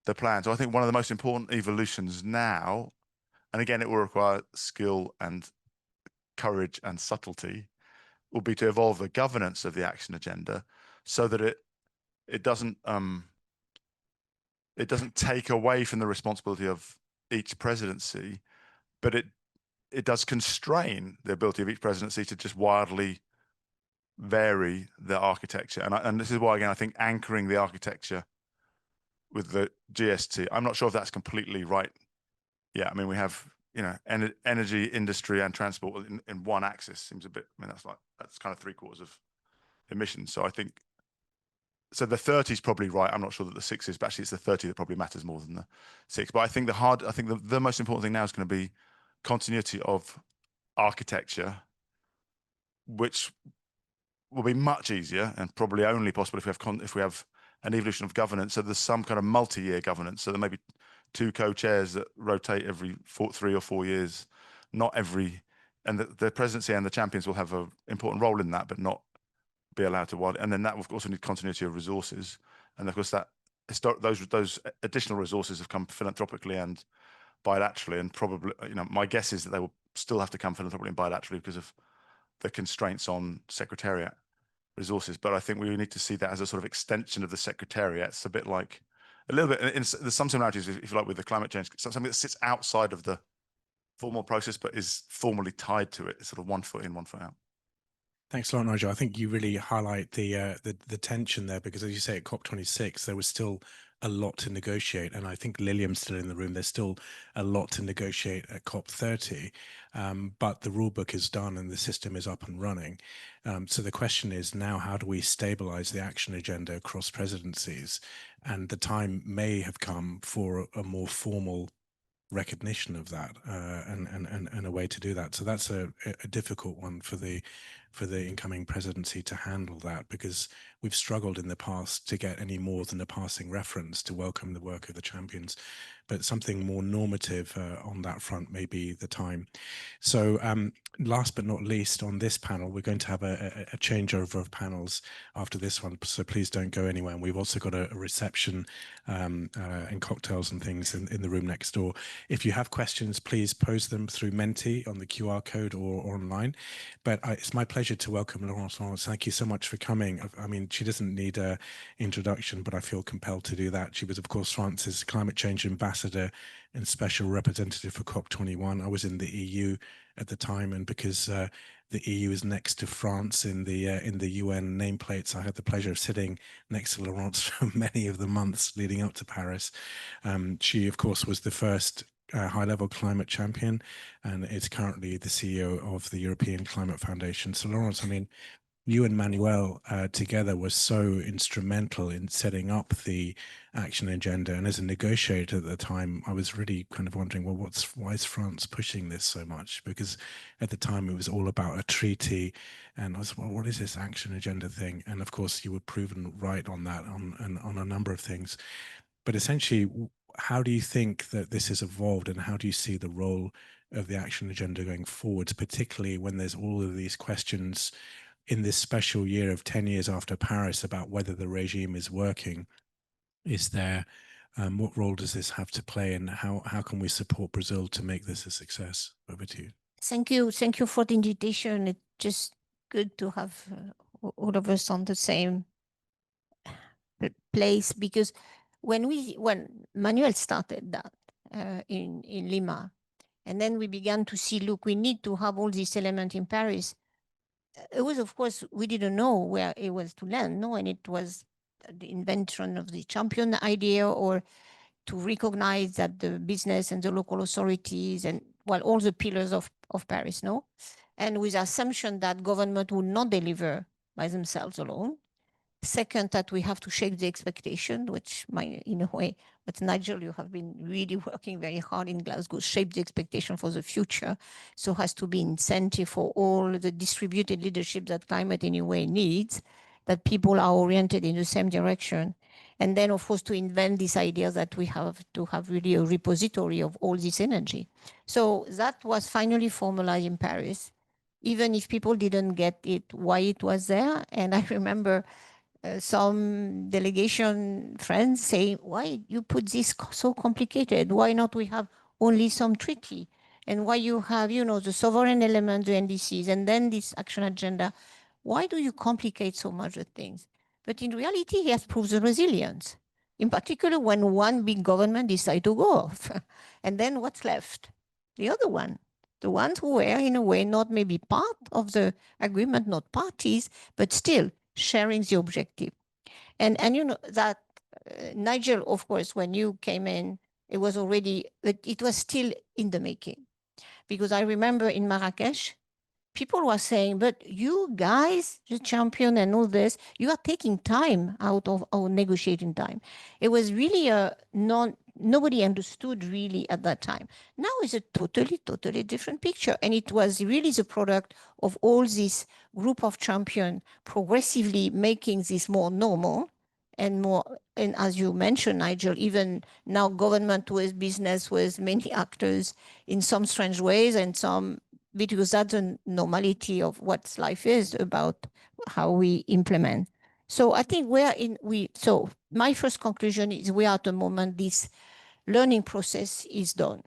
the plan. So I think one of the most important evolutions now, and again, it will require skill and courage and subtlety, will be to evolve the governance of the action agenda so that it doesn't take away from the responsibility of each presidency, but it does constrain the ability of each presidency to just wildly vary the architecture. And this is why, again, I think anchoring the architecture with the GST, I'm not sure if that's completely right. Yeah, I mean, we have, you know, energy, industry, and transport in one axis seems a bit, I mean, that's kind of 3/4 of emissions. So I think, so the 30 is probably right. I'm not sure that the 6 is, but actually it's the 30 that probably matters more than the 6. But I think the most important thing now is going to be continuity of architecture, which will be much easier and probably only possible if we have an evolution of governance. So there's some kind of multi-year governance. So there may be 2 co-chairs that rotate every 3 or 4 years, not every, and the presidency and the champions will have an important role in that, but not be allowed to widen. And then that will also need continuity of resources. And of course those additional resources have come philanthropically and bilaterally, and probably, you know, my guess is that they will still have to come philanthropically and bilaterally because of the constraints on secretariat resources. But I think we need to see that as a sort of extension of the secretariat. It's a bit like, a little bit, there's some similarities, if you like, with the climate change, something that sits outside of the formal process, but is formally tied to it. It's sort of 1 foot in, 1 foot out. Thanks a lot, Nigel. I think you really highlight the tension there, because as you say, at COP26, there was still a lot to negotiate. And I think Lilium's still in the room. There's still a lot to negotiate at COP30, but the rule book is done and the system is up and running. So the question is now, how do we stabilize the action agenda across presidencies? And the time may have come for a more formal recognition of that and a way to do that. So that's a difficult one for the incoming presidency to handle that, because we've struggled in the past to get any more than a passing reference to welcome the work of the champions. But something more normative on that front may be the time. So last but not least, on this panel, we're going to have a changeover of panels after this one, so please don't go anywhere. And we've also got a reception and cocktails and things in the room next door. If you have questions, please pose them through Menti on the QR code or online. But it's my pleasure to welcome Laurence. Thank you so much for coming. I mean, she doesn't need an introduction, but I feel compelled to do that. She was, of course, France's climate change ambassador and special representative for COP21. I was in the EU at the time, and because the EU is next to France in the UN nameplates, I had the pleasure of sitting next to Laurence for many of the months leading up to Paris. She, of course, was the first high-level climate champion, and is currently the CEO of the European Climate Foundation. So, Laurence, I mean, you and Manuel together were so instrumental in setting up the action agenda. And as a negotiator at the time, I was really kind of wondering, well, why is France pushing this so much? Because at the time it was all about a treaty, and I was, well, what is this action agenda thing? And of course, you were proven right on that, on a number of things. But essentially, how do you think that this has evolved, and how do you see the role of the action agenda going forwards, particularly when there's all of these questions in this special year of 10 years after Paris about whether the regime is working? Is there, what role does this have to play, and how can we support Brazil to make this a success? Over to you. Thank you for the invitation. It's just good to have all of us on the same place, because when Manuel started that in Lima, and then we began to see, look, we need to have all these elements in Paris. It was, of course, we didn't know where it was to land, no, and it was the invention of the champion idea, or to recognize that the business and the local authorities and, well, all the pillars of Paris, no, and with the assumption that government would not deliver by themselves alone. Second, that we have to shape the expectation, which might, in a way, but Nigel, you have been really working very hard in Glasgow, shape the expectation for the future. So has to be incentive for all the distributed leadership that climate anyway needs, that people are oriented in the same direction. And then, of course, to invent this idea that we have to have really a repository of all this energy. So that was finally formalized in Paris, even if people didn't get it, why it was there. And I remember some delegation friends saying, why you put this so complicated? Why not we have only some treaty? And why you have, you know, the sovereign element, the NDCs, and then this action agenda? Why do you complicate so much the things? But in reality, he has proved the resilience, in particular when one big government decides to go off. And then what's left? The other one. The ones who were, in a way, not maybe part of the agreement, not parties, but still sharing the objective. And you know that Nigel, of course, when you came in, it was already, it was still in the making. Because I remember in Marrakesh, people were saying, but you guys, the champion and all this, you are taking time out of our negotiating time. It was really nobody understood really at that time. Now it's a totally different picture. And it was really the product of all this group of champions progressively making this more normal and more, and as you mentioned, Nigel, even now government with business with many actors in some strange ways, and some, because that's the normality of what life is about, how we implement. So I think so my first conclusion is we are at the moment this learning process is done.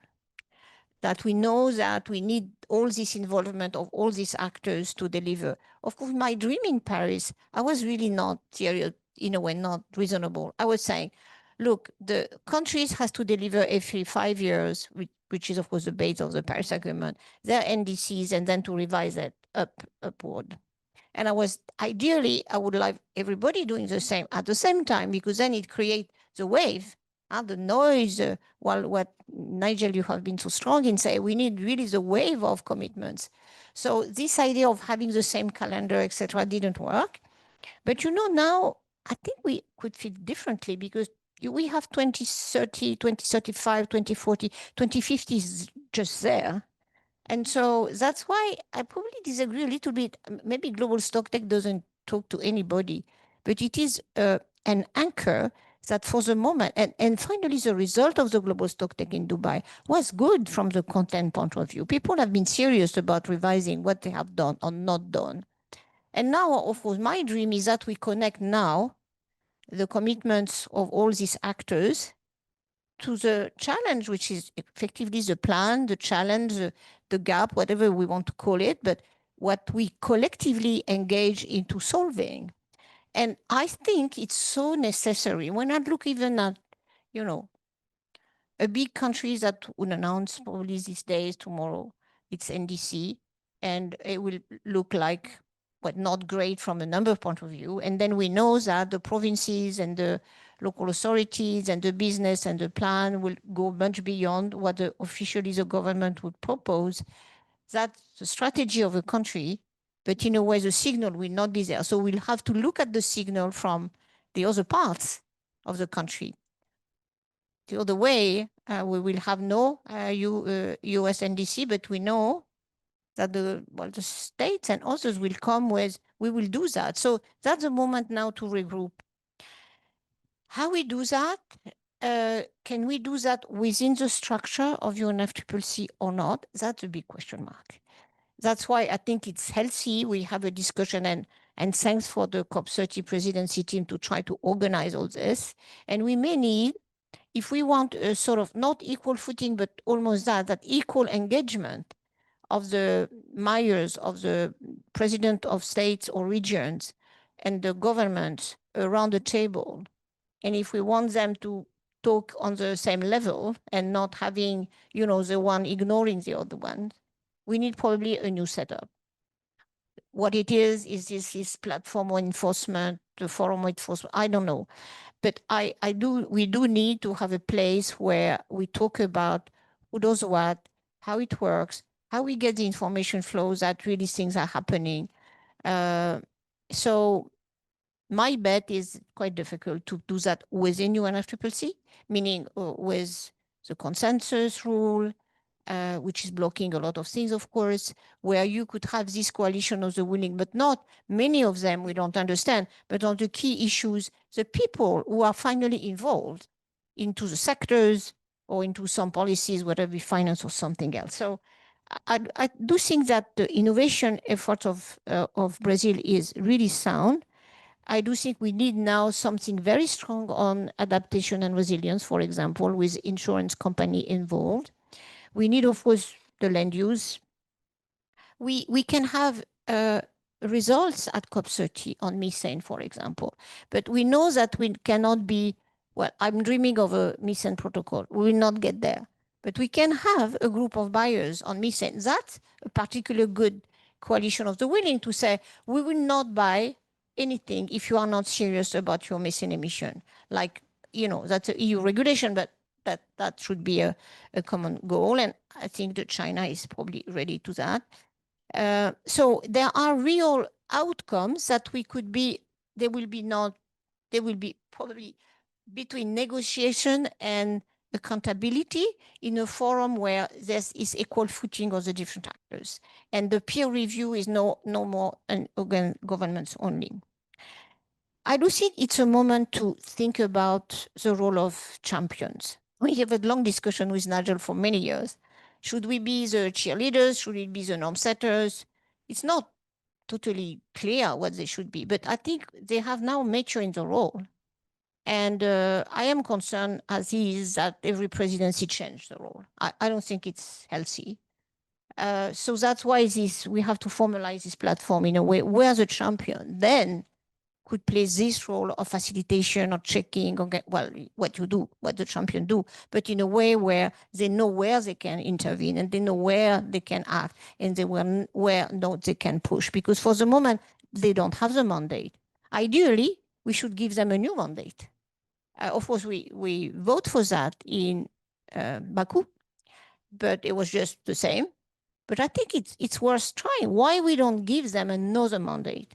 That we know that we need all this involvement of all these actors to deliver. Of course, my dream in Paris, I was really not serious, in a way, not reasonable. I was saying, look, the countries has to deliver every 5 years, which is, of course, the base of the Paris Agreement, their NDCs, and then to revise it upward. And ideally, I would like everybody doing the same at the same time, because then it creates the wave, the noise, while what Nigel, you have been so strong in say, we need really the wave of commitments. So this idea of having the same calendar, etc., didn't work. But you know, now I think we could fit differently, because we have 2030, 2035, 2040, 2050 is just there. And so that's why I probably disagree a little bit. Maybe Global Stocktake doesn't talk to anybody, but it is an anchor that for the moment, and finally the result of the Global Stocktake in Dubai was good from the content point of view. People have been serious about revising what they have done or not done. And now, of course, my dream is that we connect now the commitments of all these actors to the challenge, which is effectively the plan, the challenge, the gap, whatever we want to call it, but what we collectively engage into solving. And I think it's so necessary. When I look even at, you know, a big country that would announce probably these days, tomorrow, it's NDC, and it will look like, but not great from a number point of view. And then we know that the provinces and the local authorities and the business and the plan will go much beyond what officially the government would propose. That's the strategy of a country, but in a way the signal will not be there. So we'll have to look at the signal from the other parts of the country. The other way, we will have no USNDC, but we know that the states and others will come with, we will do that. So that's the moment now to regroup. How we do that? Can we do that within the structure of UNFCCC or not? That's a big question mark. That's why I think it's healthy. We have a discussion, and thanks for the COP30 presidency team to try to organize all this. And we may need, if we want a sort of not equal footing, but almost that equal engagement of the mayors, of the president of states or regions and the government around the table. And if we want them to talk on the same level and not having, you know, the one ignoring the other one, we need probably a new setup. What it is this platform or enforcement, the forum enforcement, I don't know. But we do need to have a place where we talk about who does what, how it works, how we get the information flows that really things are happening. So my bet is quite difficult to do that within UNFCCC, meaning with the consensus rule, which is blocking a lot of things, of course, where you could have this coalition of the willing, but not many of them we don't understand, but on the key issues, the people who are finally involved into the sectors or into some policies, whether it be finance or something else. So I do think that the innovation effort of Brazil is really sound. I do think we need now something very strong on adaptation and resilience, for example, with insurance company involved. We need, of course, the land use. We can have results at COP30 on methane, for example, but we know that we cannot be, well, I'm dreaming of a methane protocol. We will not get there, but we can have a group of buyers on methane. That's a particular good coalition of the willing to say, we will not buy anything if you are not serious about your methane emission. Like, you know, that's an EU regulation, but that should be a common goal. And I think that China is probably ready to that. So there are real outcomes that we could be, they will be probably between negotiation and accountability in a forum where there is equal footing of the different actors. And the peer review is no more an organ governments only. I do think it's a moment to think about the role of champions. We have a long discussion with Nigel for many years. Should we be the cheerleaders? Should it be the norm setters? It's not totally clear what they should be, but I think they have now matured in the role. And I am concerned, as is, that every presidency changed the role. I don't think it's healthy. So that's why we have to formalize this platform in a way where the champion then could play this role of facilitation or checking or what the champion do, but in a way where they know where they can intervene and they know where they can act and where they can push, because for the moment they don't have the mandate. Ideally, we should give them a new mandate. Of course, we vote for that in Baku, but it was just the same. But I think it's worth trying. Why we don't give them another mandate?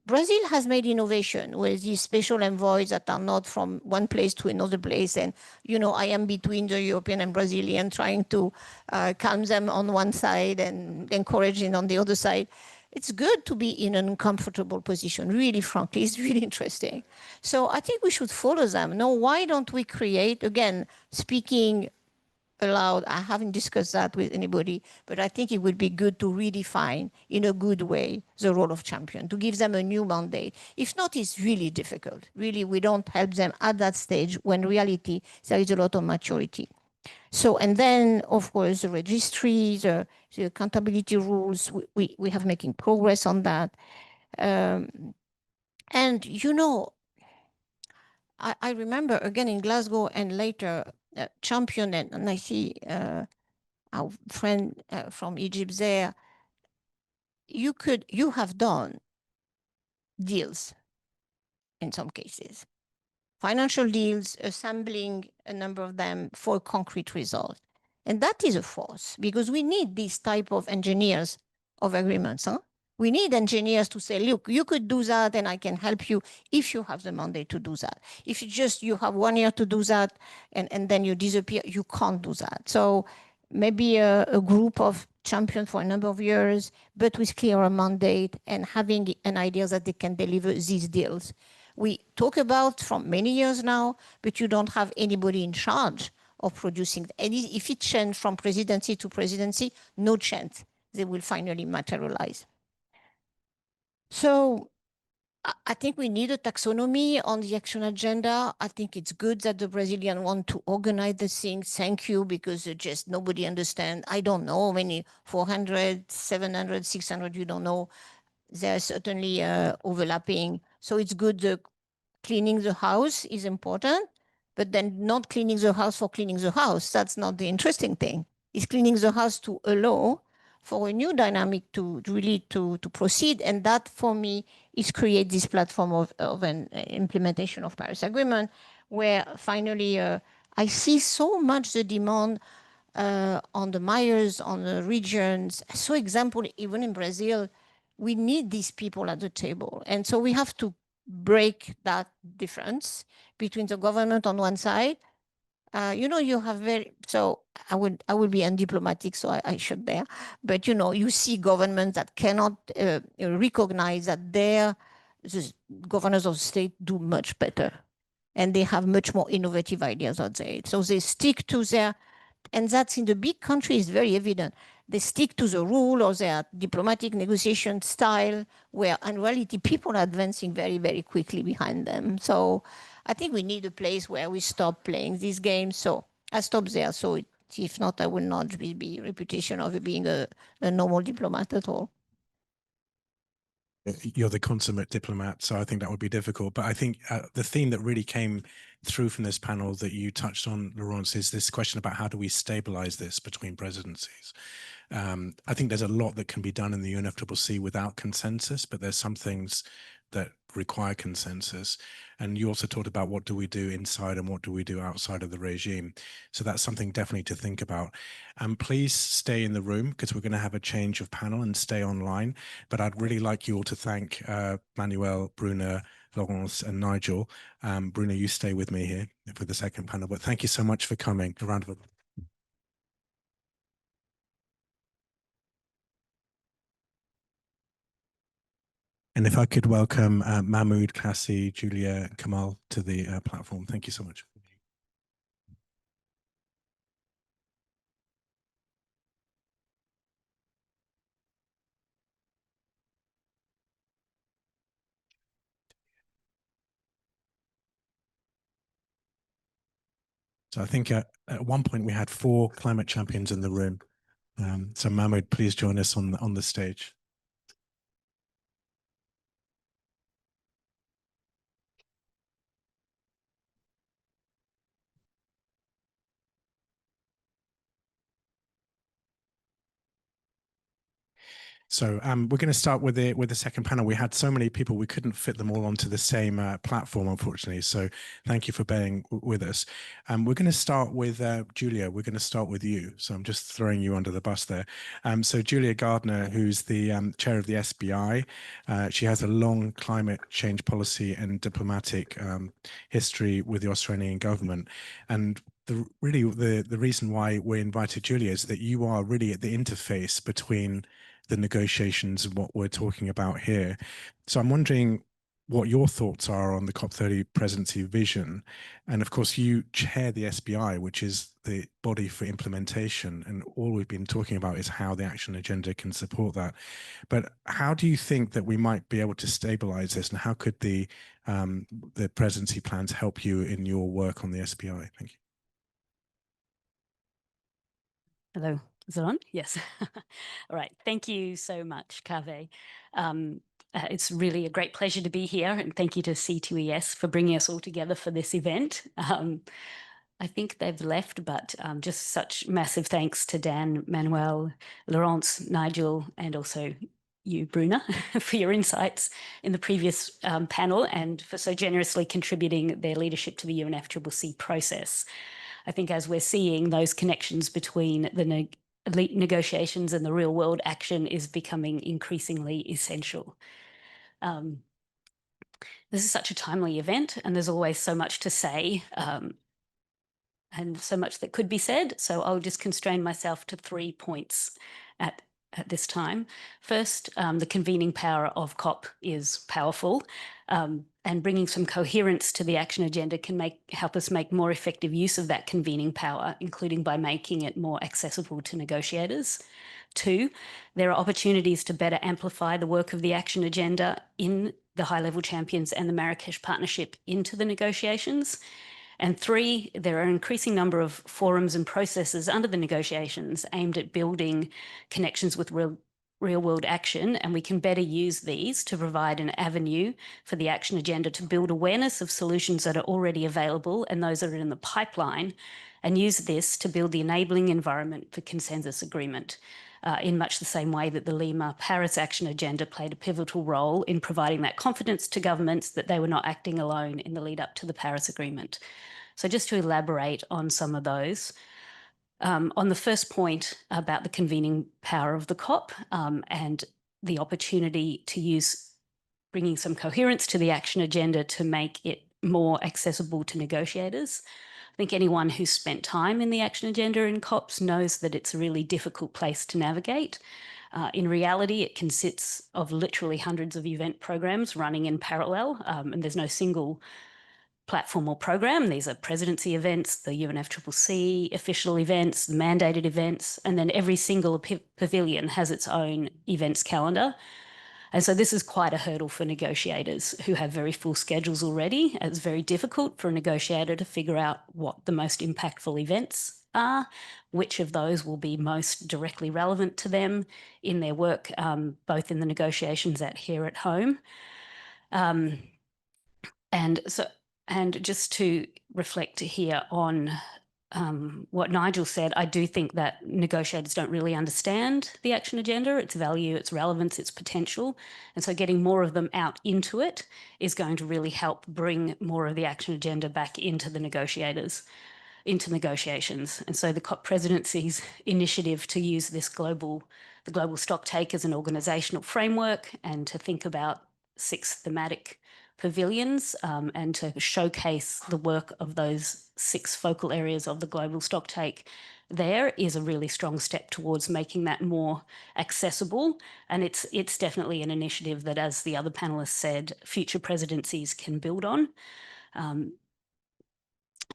Brazil has made innovation with these special envoys that are not from one place to another place. And, you know, I am between the European and Brazilian, trying to calm them on one side and encouraging on the other side. It's good to be in an uncomfortable position, really, frankly. It's really interesting. So I think we should follow them. No, why don't we create, again, speaking aloud, I haven't discussed that with anybody, but I think it would be good to redefine in a good way the role of champion, to give them a new mandate. If not, it's really difficult. Really, we don't help them at that stage when in reality there is a lot of maturity. So, and then, of course, the registry, the accountability rules, we have making progress on that. And, you know, I remember, again, in Glasgow and later, champion, and I see our friend from Egypt there, you have done deals in some cases. Financial deals, assembling a number of them for a concrete result. And that is a force, because we need these type of engineers of agreements. Huh? We need engineers to say, look, you could do that and I can help you if you have the mandate to do that. If you have 1 year to do that and then you disappear, you can't do that. So maybe a group of champions for a number of years, but with clearer mandate and having an idea that they can deliver these deals. We talk about from many years now, but you don't have anybody in charge of producing. And if it changes from presidency to presidency, no chance they will finally materialize. So I think we need a taxonomy on the action agenda. I think it's good that the Brazilians want to organize the thing. Thank you, because just nobody understands. I don't know how many, 400, 700, 600, you don't know. They're certainly overlapping. So it's good. Cleaning the house is important, but then not cleaning the house for cleaning the house. That's not the interesting thing. It's cleaning the house to allow for a new dynamic to really to proceed. And that, for me, is create this platform of an implementation of Paris Agreement, where finally I see so much the demand on the mayors, on the regions. So example, even in Brazil, we need these people at the table. And so we have to break that difference between the government on one side. You have so I would be undiplomatic, so I should bear. But, you see governments that cannot recognize that the governors of state do much better. And they have much more innovative ideas out there. So they stick to their, and that's in the big countries very evident. They stick to the rule or their diplomatic negotiation style, where in reality people are advancing very, very quickly behind them. So I think we need a place where we stop playing these games. So I stop there. So if not, I will not be reputation of being a normal diplomat at all. You're the consummate diplomat, so I think that would be difficult. But I think the theme that really came through from this panel that you touched on, Laurence, is this question about how do we stabilize this between presidencies? I think there's a lot that can be done in the UNFCCC without consensus, but there's some things that require consensus. And you also talked about what do we do inside and what do we do outside of the regime. So that's something definitely to think about. And please stay in the room because we're going to have a change of panel and stay online. But I'd really like you all to thank Manuel, Bruna, Laurence and Nigel. Bruna, you stay with me here for the second panel, but thank you so much for coming. A round of applause. And if I could welcome Mahmoud, Cassie, Julia, Kamal to the platform. Thank you so much. So I think at one point we had 4 climate champions in the room. So Mahmoud, please join us on the stage. So we're going to start with the second panel. We had so many people, we couldn't fit them all onto the same platform, unfortunately. So thank you for bearing with us. We're going to start with Julia. We're going to start with you. So I'm just throwing you under the bus there. So Julia Gardner, who's the chair of the SBI, she has a long climate change policy and diplomatic history with the Australian government. And the reason why we invited Julia is that you are really at the interface between the negotiations and what we're talking about here. So I'm wondering what your thoughts are on the COP30 presidency vision. And of course, you chair the SBI, which is the body for implementation. And all we've been talking about is how the action agenda can support that. But how do you think that we might be able to stabilize this? And how could the presidency plans help you in your work on the SBI? Thank you. Hello, is it on? Yes. All right. Thank you so much, Kaveh. It's really a great pleasure to be here, and thank you to C2ES for bringing us all together for this event. I think they've left, but just such massive thanks to Dan, Manuel, Laurence, Nigel, and also you, Bruna, for your insights in the previous panel and for so generously contributing their leadership to the UNFCCC process. I think as we're seeing those connections between the negotiations and the real world action is becoming increasingly essential. This is such a timely event, and there's always so much to say and so much that could be said. So I'll just constrain myself to 3 points at this time. First, the convening power of COP is powerful, and bringing some coherence to the action agenda can help us make more effective use of that convening power, including by making it more accessible to negotiators. 2, there are opportunities to better amplify the work of the action agenda in the high-level champions and the Marrakesh Partnership into the negotiations. And 3, there are an increasing number of forums and processes under the negotiations aimed at building connections with real-world action, and we can better use these to provide an avenue for the action agenda to build awareness of solutions that are already available and those that are in the pipeline, and use this to build the enabling environment for consensus agreement. In much the same way that the Lima Paris Action Agenda played a pivotal role in providing that confidence to governments that they were not acting alone in the lead up to the Paris Agreement. So just to elaborate on some of those, on the first point about the convening power of the COP and the opportunity to use bringing some coherence to the action agenda to make it more accessible to negotiators. I think anyone who's spent time in the action agenda in COPs knows that it's a really difficult place to navigate. In reality, it consists of literally hundreds of event programs running in parallel, and there's no single platform or program. These are presidency events, the UNFCCC official events, mandated events, and then every single pavilion has its own events calendar. And so this is quite a hurdle for negotiators who have very full schedules already. It's very difficult for a negotiator to figure out what the most impactful events are, which of those will be most directly relevant to them in their work, both in the negotiations here at home. And just to reflect here on what Nigel said, I do think that negotiators don't really understand the action agenda, its value, its relevance, its potential. And so getting more of them out into it is going to really help bring more of the action agenda back into the negotiations. And so the COP presidency's initiative to use the global stocktake as an organizational framework and to think about 6 thematic pavilions and to showcase the work of those 6 focal areas of the global stocktake there is a really strong step towards making that more accessible. And it's definitely an initiative that, as the other panelists said, future presidencies can build on.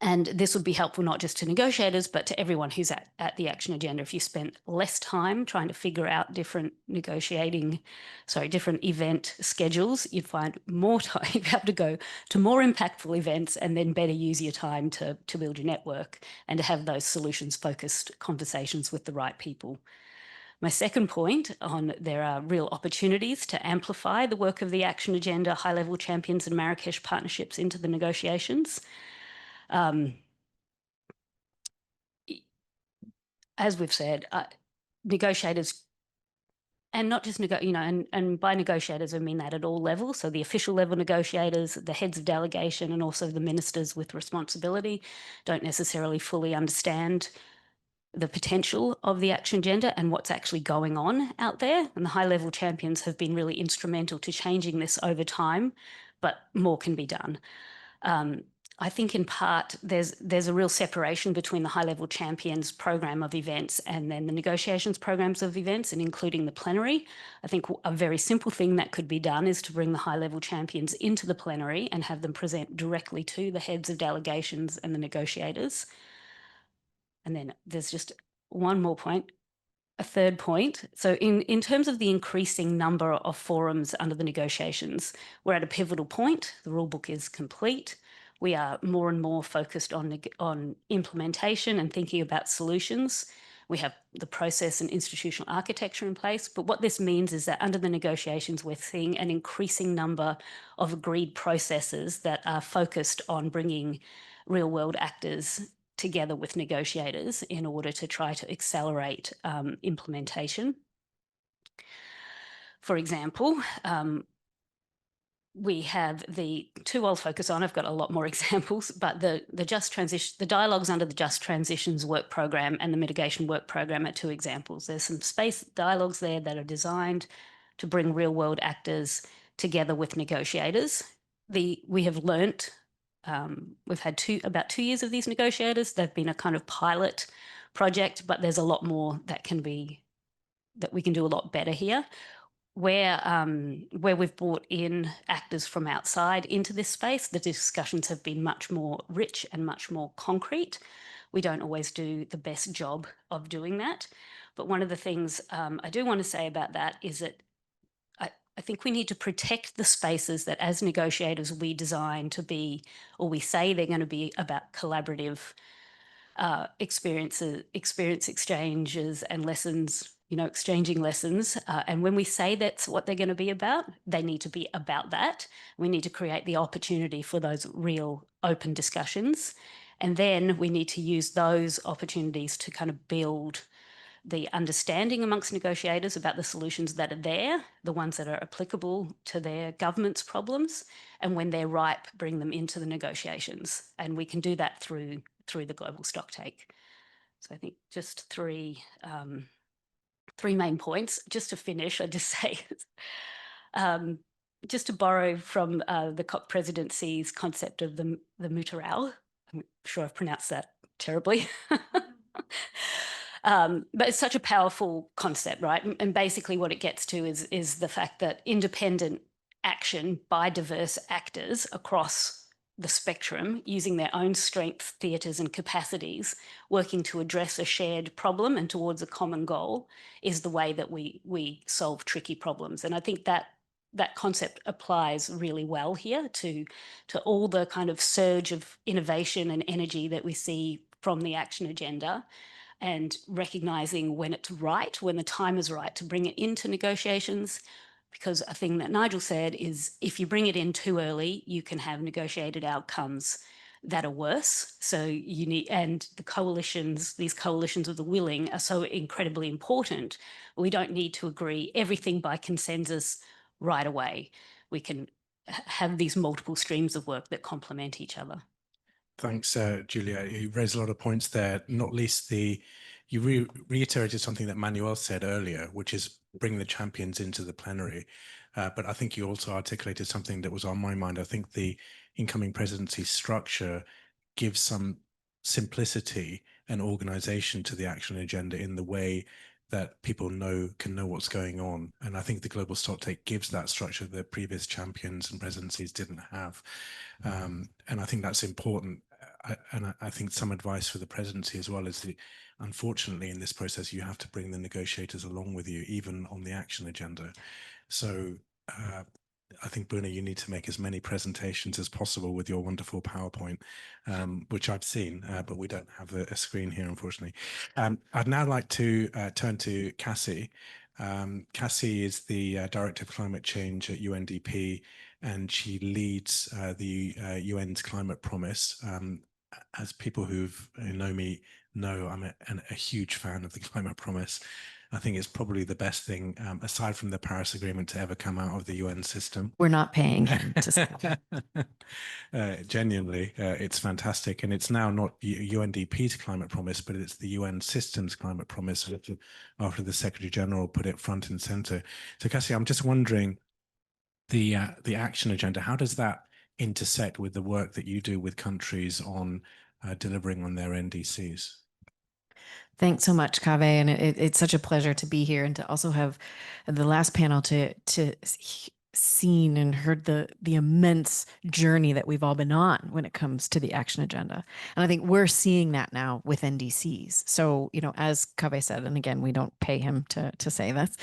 And this would be helpful not just to negotiators, but to everyone who's at the action agenda. If you spent less time trying to figure out different event schedules, you'd find more time, you'd have to go to more impactful events and then better use your time to build your network and to have those solutions-focused conversations with the right people. My second point on there are real opportunities to amplify the work of the action agenda, high-level champions and Marrakesh partnerships into the negotiations. As we've said, negotiators, and not just and by negotiators I mean that at all levels, so the official level negotiators, the heads of delegation, and also the ministers with responsibility don't necessarily fully understand the potential of the action agenda and what's actually going on out there. And the high-level champions have been really instrumental to changing this over time, but more can be done. I think in part there's a real separation between the high-level champions program of events and then the negotiations programs of events, and including the plenary. I think a very simple thing that could be done is to bring the high-level champions into the plenary and have them present directly to the heads of delegations and the negotiators. And then there's just one more point, a third point. So in terms of the increasing number of forums under the negotiations, we're at a pivotal point. The rulebook is complete. We are more and more focused on implementation and thinking about solutions. We have the process and institutional architecture in place. But what this means is that under the negotiations, we're seeing an increasing number of agreed processes that are focused on bringing real-world actors together with negotiators in order to try to accelerate implementation. For example, we have the two I'll focus on. I've got a lot more examples, but the just transition, the dialogues under the Just Transitions Work Program and the Mitigation Work Program are two examples. There's some space dialogues there that are designed to bring real world actors together with negotiators. We have learnt, we've had about 2 years of these negotiators. They've been a kind of pilot project, but there's a lot more that we can do a lot better here. Where we've brought in actors from outside into this space, the discussions have been much more rich and much more concrete. We don't always do the best job of doing that. But one of the things I do want to say about that is that I think we need to protect the spaces that as negotiators we design to be, or we say they're going to be about collaborative experience exchanges and lessons, exchanging lessons. And when we say that's what they're going to be about, they need to be about that. We need to create the opportunity for those real open discussions. And then we need to use those opportunities to kind of build the understanding amongst negotiators about the solutions that are there, the ones that are applicable to their government's problems, and when they're ripe, bring them into the negotiations. And we can do that through the global stocktake. So I think just three main points. Just to finish, I just say, just to borrow from the COP presidency's concept of the multilateral. I'm sure I've pronounced that terribly. But it's such a powerful concept, right? And basically what it gets to is the fact that independent action by diverse actors across the spectrum, using their own strengths, theatres and capacities, working to address a shared problem and towards a common goal, is the way that we solve tricky problems. And I think that concept applies really well here to all the kind of surge of innovation and energy that we see from the action agenda, and recognising when it's right, when the time is right to bring it into negotiations. Because a thing that Nigel said is if you bring it in too early, you can have negotiated outcomes that are worse. So you need, and the coalitions, these coalitions of the willing are so incredibly important. We don't need to agree everything by consensus right away. We can have these multiple streams of work that complement each other. Thanks, Julia. You raised a lot of points there, not least you reiterated something that Manuel said earlier, which is bring the champions into the plenary. But I think you also articulated something that was on my mind. I think the incoming presidency structure gives some simplicity and organization to the action agenda in the way that people can know what's going on. And I think the global stocktake gives that structure that previous champions and presidencies didn't have. And I think that's important. And I think some advice for the presidency as well is that, unfortunately, in this process, you have to bring the negotiators along with you, even on the action agenda. So I think, Bruno, you need to make as many presentations as possible with your wonderful PowerPoint, which I've seen, but we don't have a screen here, unfortunately. I'd now like to turn to Cassie. Cassie is the Director of Climate Change at UNDP, and she leads the UN's Climate Promise. As people who know me know, I'm a huge fan of the Climate Promise. I think it's probably the best thing, aside from the Paris Agreement, to ever come out of the UN system. We're not paying him to say that. Genuinely, it's fantastic. And it's now not UNDP's Climate Promise, but it's the UN system's Climate Promise, after the Secretary General put it front and center. So, Cassie, I'm just wondering, the action agenda, how does that intersect with the work that you do with countries on delivering on their NDCs? Thanks so much, Kaveh. And it's such a pleasure to be here and to also have the last panel to seen and heard the immense journey that we've all been on when it comes to the action agenda. And I think we're seeing that now with NDCs. So, as Kaveh said, and again, we don't pay him to say this,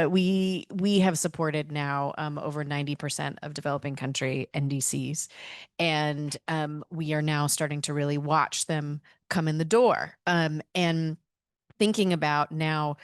we have supported now over 90% of developing country NDCs. And we are now starting to really watch them come in the door. And thinking about now,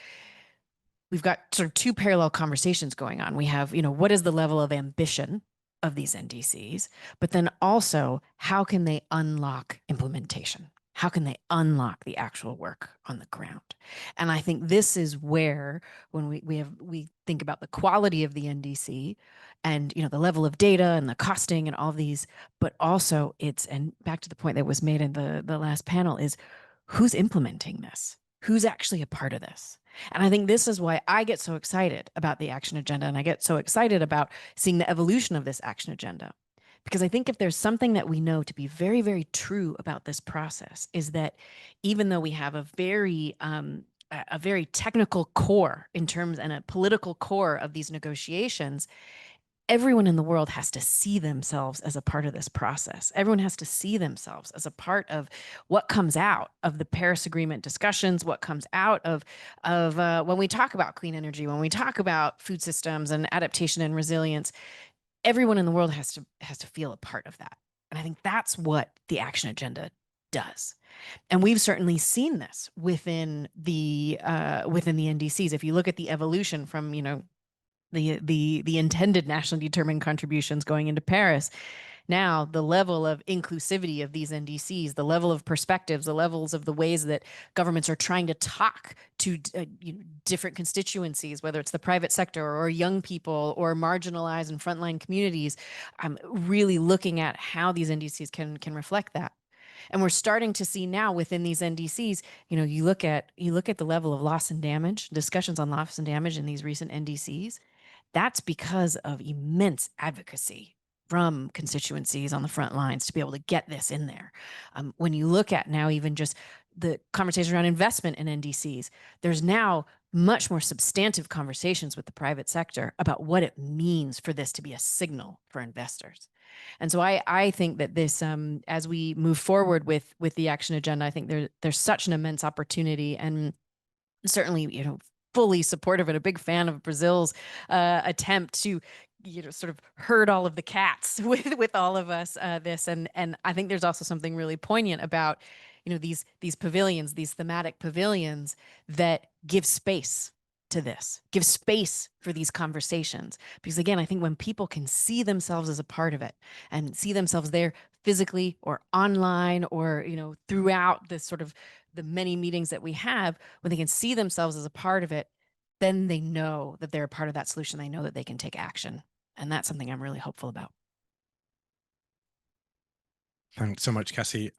we've got sort of two parallel conversations going on. We have, what is the level of ambition of these NDCs, but then also how can they unlock implementation? How can they unlock the actual work on the ground? And I think this is where, when we think about the quality of the NDC and, you know, the level of data and the costing and all of these, but also it's, and back to the point that was made in the last panel, is who's implementing this? Who's actually a part of this? And I think this is why I get so excited about the action agenda, and I get so excited about seeing the evolution of this action agenda. Because I think if there's something that we know to be very, very true about this process, is that even though we have a very technical core in terms, and a political core of these negotiations, everyone in the world has to see themselves as a part of this process. Everyone has to see themselves as a part of what comes out of the Paris Agreement discussions, what comes out of when we talk about clean energy, when we talk about food systems and adaptation and resilience. Everyone in the world has to feel a part of that. And I think that's what the action agenda does. And we've certainly seen this within the NDCs. If you look at the evolution from, you know, the intended nationally determined contributions going into Paris, now the level of inclusivity of these NDCs, the level of perspectives, the levels of the ways that governments are trying to talk to different constituencies, whether it's the private sector or young people or marginalized and frontline communities, I'm really looking at how these NDCs can reflect that. And we're starting to see now within these NDCs, you know, you look at the level of loss and damage, discussions on loss and damage in these recent NDCs. That's because of immense advocacy from constituencies on the front lines to be able to get this in there. When you look at now even just the conversation around investment in NDCs, there's now much more substantive conversations with the private sector about what it means for this to be a signal for investors. And so I think that this, as we move forward with the action agenda, I think there's such an immense opportunity, and certainly, you know, fully supportive and a big fan of Brazil's attempt to, you know, sort of herd all of the cats with all of us this. And I think there's also something really poignant about, you know, these pavilions, these thematic pavilions that give space to this, give space for these conversations. Because again, I think when people can see themselves as a part of it and see themselves there physically or online or, you know, throughout this sort of the many meetings that we have, when they can see themselves as a part of it, then they know that they're a part of that solution. They know that they can take action. And that's something I'm really hopeful about. Thanks so much, Cassie.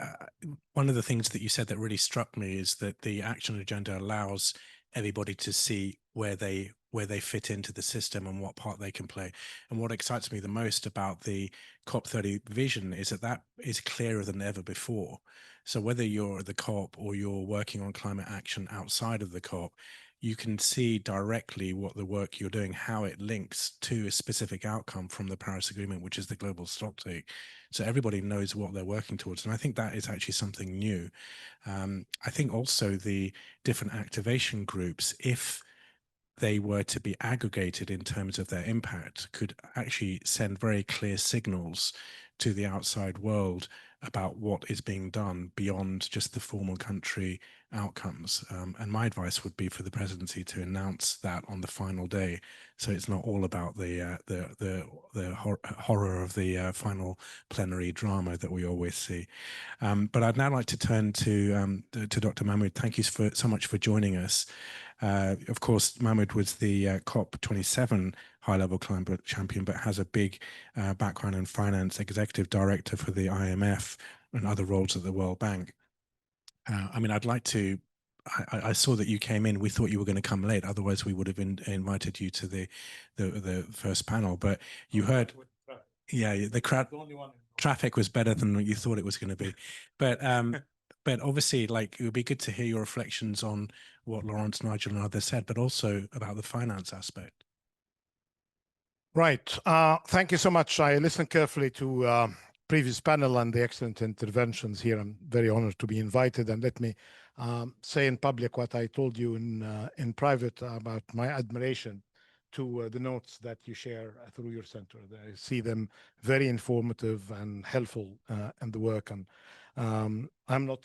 One of the things that you said that really struck me is that the action agenda allows everybody to see where they fit into the system and what part they can play. And what excites me the most about the COP30 vision is that is clearer than ever before. So whether you're at the COP or you're working on climate action outside of the COP, you can see directly what the work you're doing, how it links to a specific outcome from the Paris Agreement, which is the global stocktake. So everybody knows what they're working towards. And I think that is actually something new. I think also the different activation groups, if they were to be aggregated in terms of their impact, could actually send very clear signals to the outside world about what is being done beyond just the formal country outcomes. And my advice would be for the presidency to announce that on the final day, so it's not all about the horror of the final plenary drama that we always see. But I'd now like to turn to Dr. Mahmoud. Thank you so much for joining us. Of course, Mahmoud was the COP27 high-level climate champion, but has a big background in finance, executive director for the IMF and other roles at the World Bank. I mean, I'd like to, I saw that you came in. We thought you were going to come late. Otherwise, we would have invited you to the first panel. But you heard, yeah, the crowd, traffic was better than you thought it was going to be. But obviously, like, it would be good to hear your reflections on what Lawrence, Nigel, and others said, but also about the finance aspect. Right. Thank you so much. I listened carefully to previous panel and the excellent interventions here. I'm very honored to be invited. And let me say in public what I told you in private about my admiration to the notes that you share through your center. I see them very informative and helpful in the work. And I'm not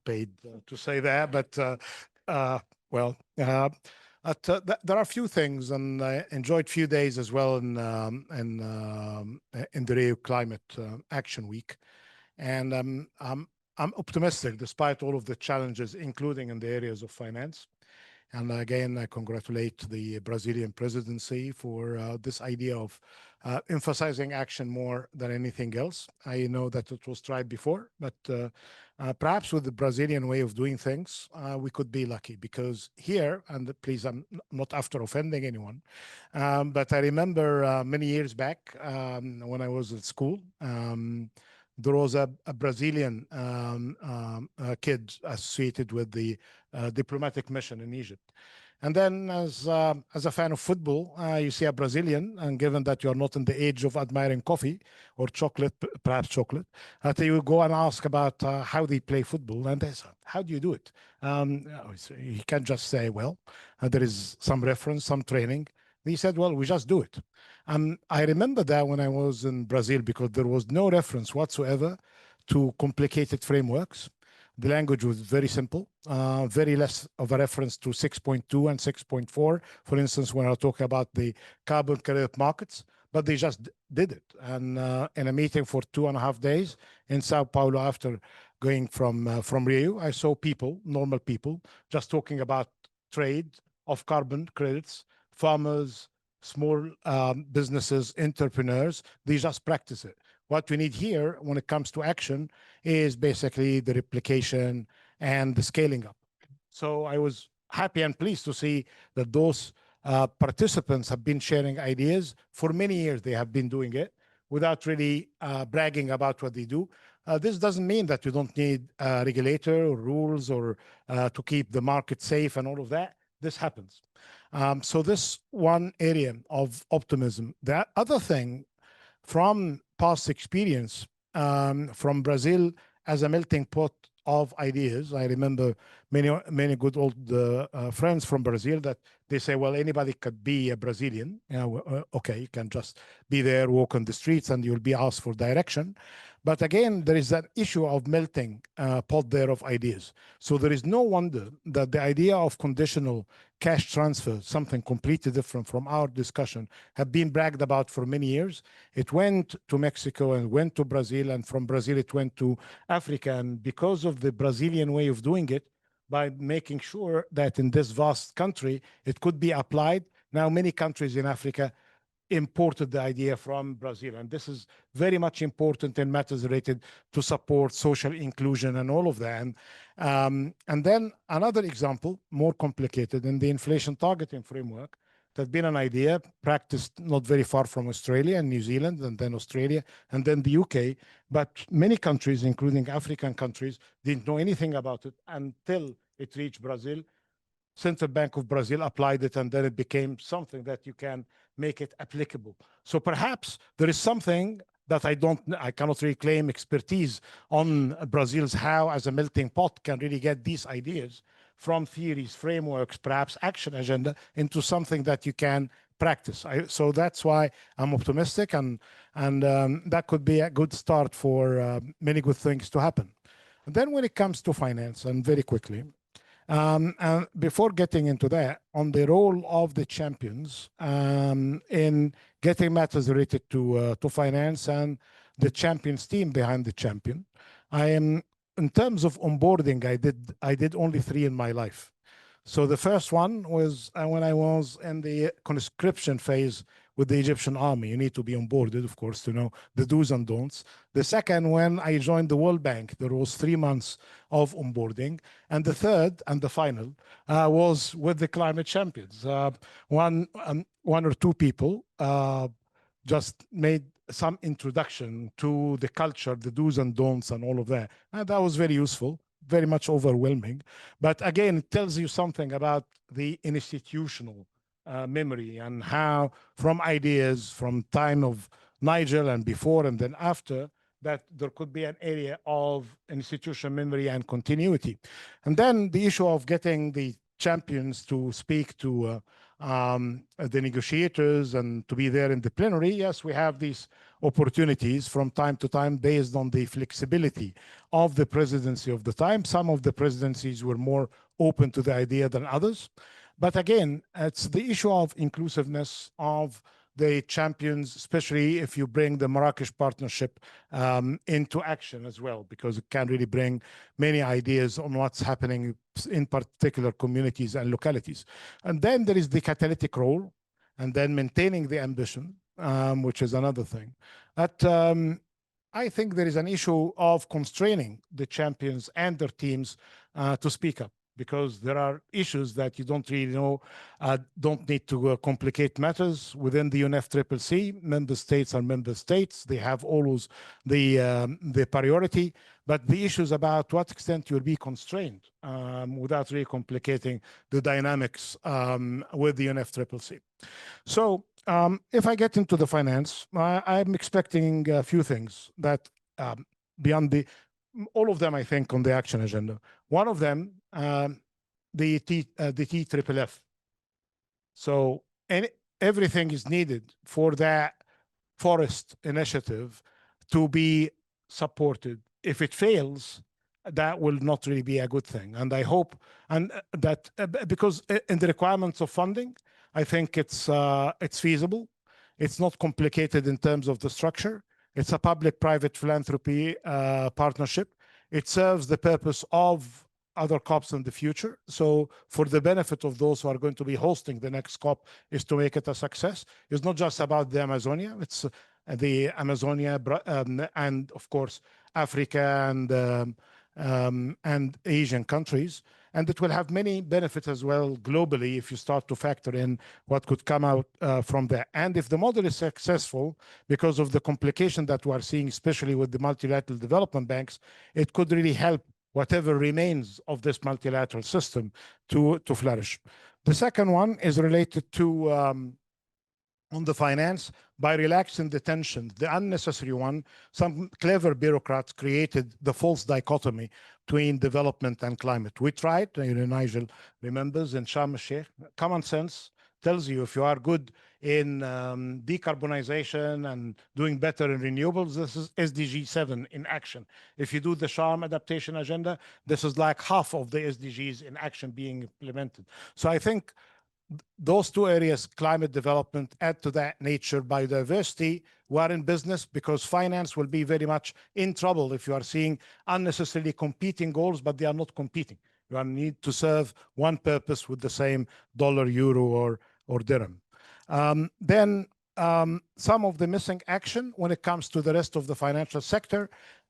paid to say that, but there are a few things, and I enjoyed a few days as well in the Rio Climate Action Week. And I'm optimistic despite all of the challenges, including in the areas of finance. And again, I congratulate the Brazilian presidency for this idea of emphasizing action more than anything else. I know that it was tried before, but perhaps with the Brazilian way of doing things, we could be lucky, because here, and please, I'm not after offending anyone, but I remember many years back when I was at school, there was a Brazilian kid associated with the diplomatic mission in Egypt. And then as a fan of football, you see a Brazilian, and given that you're not in the age of admiring coffee or chocolate, perhaps chocolate, you go and ask about how they play football. And they say, how do you do it? You can't just say, well, there is some reference, some training. He said, well, we just do it. I remember that when I was in Brazil, because there was no reference whatsoever to complicated frameworks. The language was very simple, very less of a reference to 6.2 and 6.4, for instance, when I talk about the carbon credit markets, but they just did it. And in a meeting for 2.5 days in Sao Paulo, after going from Rio, I saw people, normal people, just talking about trade of carbon credits, farmers, small businesses, entrepreneurs. They just practice it. What we need here when it comes to action is basically the replication and the scaling up. So I was happy and pleased to see that those participants have been sharing ideas. For many years, they have been doing it without really bragging about what they do. This doesn't mean that you don't need a regulator or rules or to keep the market safe and all of that. This happens. So this one area of optimism. The other thing, from past experience, from Brazil as a melting pot of ideas, I remember many good old friends from Brazil that they say, well, anybody could be a Brazilian. Okay, you can just be there, walk on the streets, and you'll be asked for direction. But again, there is that issue of melting pot there of ideas. So there is no wonder that the idea of conditional cash transfer, something completely different from our discussion, have been bragged about for many years. It went to Mexico and went to Brazil, and from Brazil it went to Africa. And because of the Brazilian way of doing it, by making sure that in this vast country it could be applied, now many countries in Africa imported the idea from Brazil. And this is very much important in matters related to support social inclusion and all of that. And then another example, more complicated, in the inflation targeting framework, there's been an idea practiced not very far from Australia and New Zealand, and then Australia, and then the UK. But many countries, including African countries, didn't know anything about it until it reached Brazil. Central Bank of Brazil applied it, and then it became something that you can make it applicable. So perhaps there is something that I cannot really claim expertise on Brazil's how, as a melting pot, can really get these ideas from theories, frameworks, perhaps action agenda, into something that you can practice. So that's why I'm optimistic, and that could be a good start for many good things to happen. And then when it comes to finance, and very quickly, and before getting into that, on the role of the champions in getting matters related to finance and the champions team behind the champion, in terms of onboarding, I did only 3 in my life. So the first one was when I was in the conscription phase with the Egyptian army. You need to be onboarded, of course, to know the do's and don'ts. The second, when I joined the World Bank, there was 3 months of onboarding. And the third and the final was with the climate champions. One or two people just made some introduction to the culture, the do's and don'ts and all of that. And that was very useful, very much overwhelming. But again, it tells you something about the institutional memory, and how from ideas from time of Nigel and before and then after, that there could be an area of institutional memory and continuity. And then the issue of getting the champions to speak to the negotiators and to be there in the plenary. Yes, we have these opportunities from time to time based on the flexibility of the presidency of the time. Some of the presidencies were more open to the idea than others. But again, it's the issue of inclusiveness, of the champions, especially if you bring the Marrakesh partnership into action as well, because it can really bring many ideas on what's happening in particular communities and localities. And then there is the catalytic role, and then maintaining the ambition, which is another thing. But I think there is an issue of constraining the champions and their teams to speak up, because there are issues that you don't really know, don't need to complicate matters within the UNFCCC. Member states are member states. They have always the priority, but the issues about what extent you'll be constrained without really complicating the dynamics with the UNFCCC. So if I get into the finance, I'm expecting a few things that beyond all of them, I think, on the action agenda. One of them, the TFFF. So everything is needed for that forest initiative to be supported. If it fails, that will not really be a good thing. And I hope, and that because in the requirements of funding, I think it's feasible. It's not complicated in terms of the structure. It's a public-private philanthropy partnership. It serves the purpose of other COPs in the future. So for the benefit of those who are going to be hosting the next COP is to make it a success. It's not just about the Amazonia. It's the Amazonia and, of course, Africa and Asian countries. And it will have many benefits as well globally if you start to factor in what could come out from there. And if the model is successful, because of the complication that we are seeing, especially with the multilateral development banks, it could really help whatever remains of this multilateral system to flourish. The second one is related to on the finance. By relaxing the tensions, the unnecessary one, some clever bureaucrats created the false dichotomy between development and climate. We tried, Nigel remembers, in Sharm el-Sheikh. Common sense tells you if you are good in decarbonization and doing better in renewables, this is SDG 7 in action. If you do the Sharm adaptation agenda, this is like half of the SDGs in action being implemented. So I think those two areas, climate development, add to that nature. Biodiversity, we are in business because finance will be very much in trouble if you are seeing unnecessarily competing goals, but they are not competing. You need to serve one purpose with the same dollar, euro, or dirham. Then some of the missing action when it comes to the rest of the financial sector,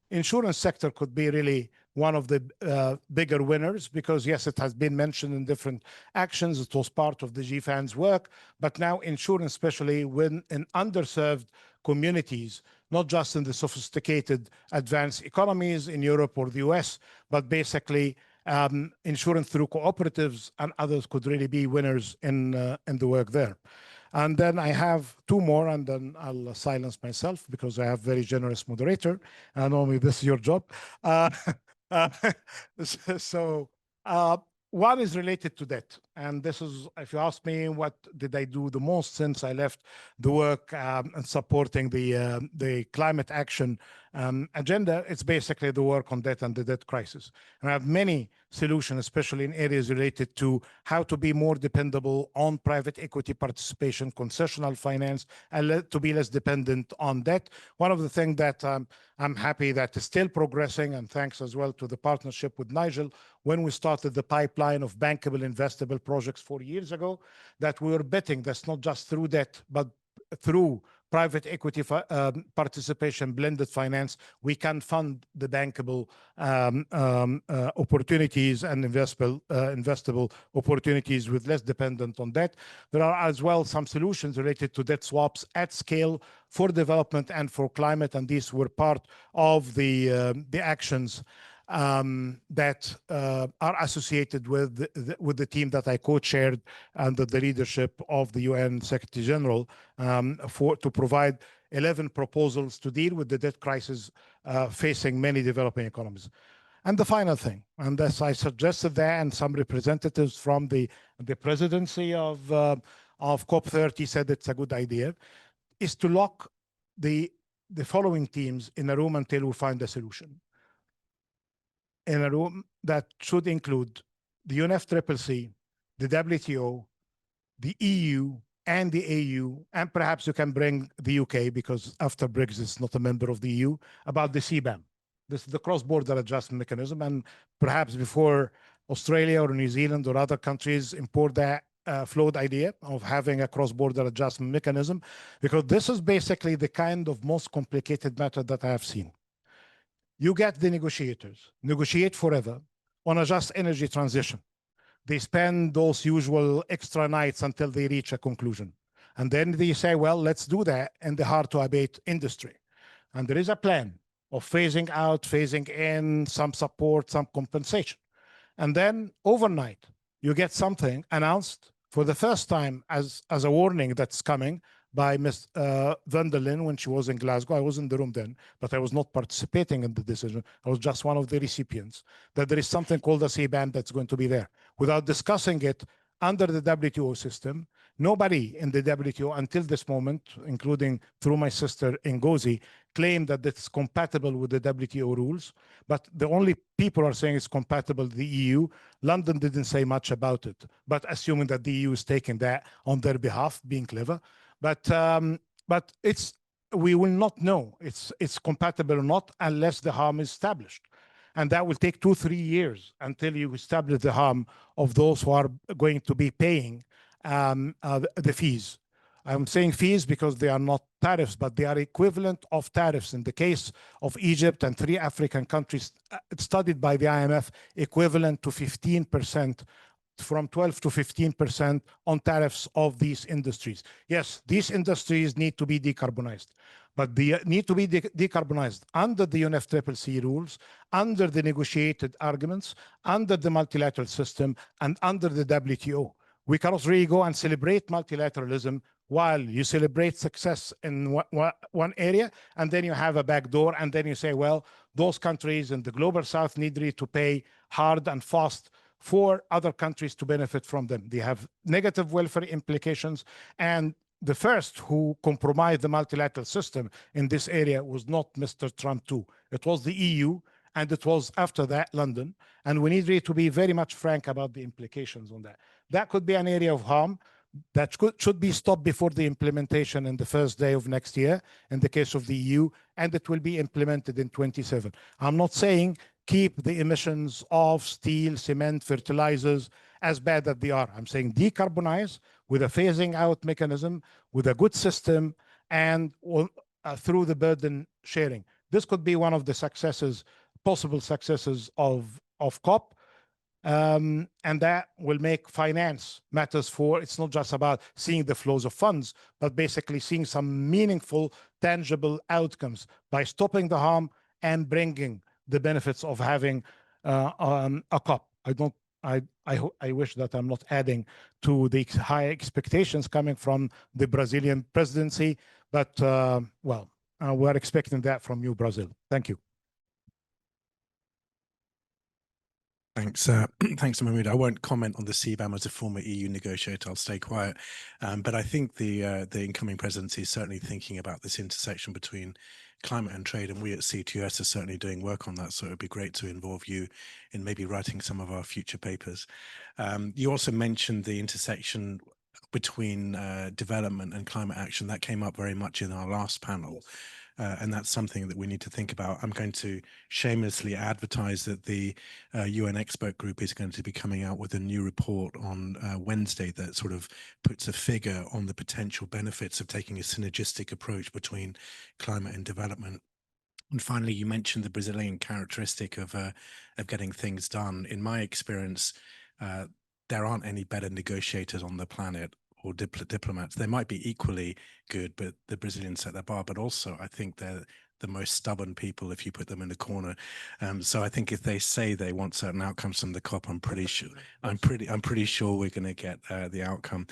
insurance sector could be really one of the bigger winners, because yes, it has been mentioned in different actions. It was part of the GFAN's work, but now insurance, especially when in underserved communities, not just in the sophisticated advanced economies in Europe or the US, but basically insurance through cooperatives and others could really be winners in the work there. And then I have two more, and then I'll silence myself because I have very generous moderator. And normally this is your job. One is related to debt. And this is, if you ask me, what did I do the most since I left the work and supporting the climate action agenda, it's basically the work on debt and the debt crisis. And I have many solutions, especially in areas related to how to be more dependable on private equity participation, concessional finance, and to be less dependent on debt. One of the things that I'm happy that is still progressing, and thanks as well to the partnership with Nigel, when we started the pipeline of bankable, investable projects 4 years ago, that we were betting that's not just through debt, but through private equity participation, blended finance, we can fund the bankable opportunities and investable opportunities with less dependent on debt. There are as well some solutions related to debt swaps at scale for development and for climate, and these were part of the actions that are associated with the team that I co-chaired under the leadership of the UN Secretary General to provide 11 proposals to deal with the debt crisis facing many developing economies. And the final thing, and as I suggested there, and some representatives from the presidency of COP30 said it's a good idea, is to lock the following teams in a room until we find a solution. In a room that should include the UNFCCC, the WTO, the EU, and the AU, and perhaps you can bring the UK, because after Brexit, it's not a member of the EU, about the CBAM. This is the cross-border adjustment mechanism, and perhaps before Australia or New Zealand or other countries import that flawed idea of having a cross-border adjustment mechanism, because this is basically the kind of most complicated matter that I have seen. You get the negotiators, negotiate forever on a just energy transition. They spend those usual extra nights until they reach a conclusion. And then they say, well, let's do that in the hard-to-abate industry. And there is a plan of phasing out, phasing in, some support, some compensation. And then overnight, you get something announced for the first time as a warning that's coming by Ms. van der Leyen when she was in Glasgow. I was in the room then, but I was not participating in the decision. I was just one of the recipients, that there is something called a CBAM that's going to be there. Without discussing it under the WTO system, nobody in the WTO until this moment, including through my sister Ngozi, claimed that it's compatible with the WTO rules. But the only people are saying it's compatible with the EU. London didn't say much about it, but assuming that the EU is taking that on their behalf, being clever. But we will not know it's compatible or not unless the harm is established. And that will take 2-3 years until you establish the harm of those who are going to be paying the fees. I'm saying fees because they are not tariffs, but they are equivalent of tariffs. In the case of Egypt and 3 African countries, studied by the IMF, equivalent to 15%, from 12 to 15% on tariffs of these industries. Yes, these industries need to be decarbonized, but they need to be decarbonized under the UNFCCC rules, under the negotiated arguments, under the multilateral system, and under the WTO. We cannot really go and celebrate multilateralism while you celebrate success in one area, and then you have a back door, and then you say, well, those countries in the global south need really to pay hard and fast for other countries to benefit from them. They have negative welfare implications. And the first who compromised the multilateral system in this area was not Mr. Trump too. It was the EU, and it was after that London. And we need really to be very much frank about the implications on that. That could be an area of harm that should be stopped before the implementation in the first day of next year, in the case of the EU, and it will be implemented in 27. I'm not saying keep the emissions of steel, cement, fertilizers as bad as they are. I'm saying decarbonize with a phasing out mechanism, with a good system, and through the burden sharing. This could be one of the successes, possible successes of COP. And that will make finance matters for, it's not just about seeing the flows of funds, but basically seeing some meaningful, tangible outcomes by stopping the harm and bringing the benefits of having a COP. I wish that I'm not adding to the high expectations coming from the Brazilian presidency, but we're expecting that from you, Brazil. Thank you. Thanks, thanks, Mahmoud. I won't comment on the CBAM as a former EU negotiator. I'll stay quiet. But I think the incoming presidency is certainly thinking about this intersection between climate and trade, and we at CTUS are certainly doing work on that. So it'd be great to involve you in maybe writing some of our future papers. You also mentioned the intersection between development and climate action. That came up very much in our last panel. And that's something that we need to think about. I'm going to shamelessly advertise that the UN expert group is going to be coming out with a new report on Wednesday that sort of puts a figure on the potential benefits of taking a synergistic approach between climate and development. And finally, you mentioned the Brazilian characteristic of getting things done. In my experience, there aren't any better negotiators on the planet or diplomats. They might be equally good, but the Brazilians set their bar. But also, I think they're the most stubborn people if you put them in a corner. So I think if they say they want certain outcomes from the COP, I'm pretty sure we're going to get the outcome.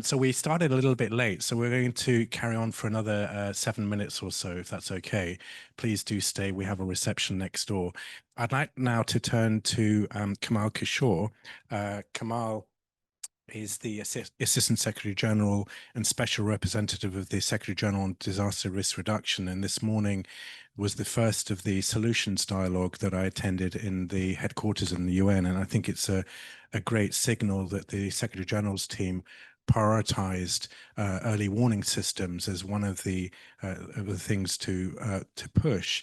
So we started a little bit late, so we're going to carry on for another 7 minutes or so, if that's okay. Please do stay. We have a reception next door. I'd like now to turn to Kamal Kishore. Kamal is the Assistant Secretary General and Special Representative of the Secretary General on Disaster Risk Reduction. And this morning was the first of the solutions dialogue that I attended in the headquarters in the UN. And I think it's a great signal that the Secretary General's team prioritized early warning systems as one of the things to push.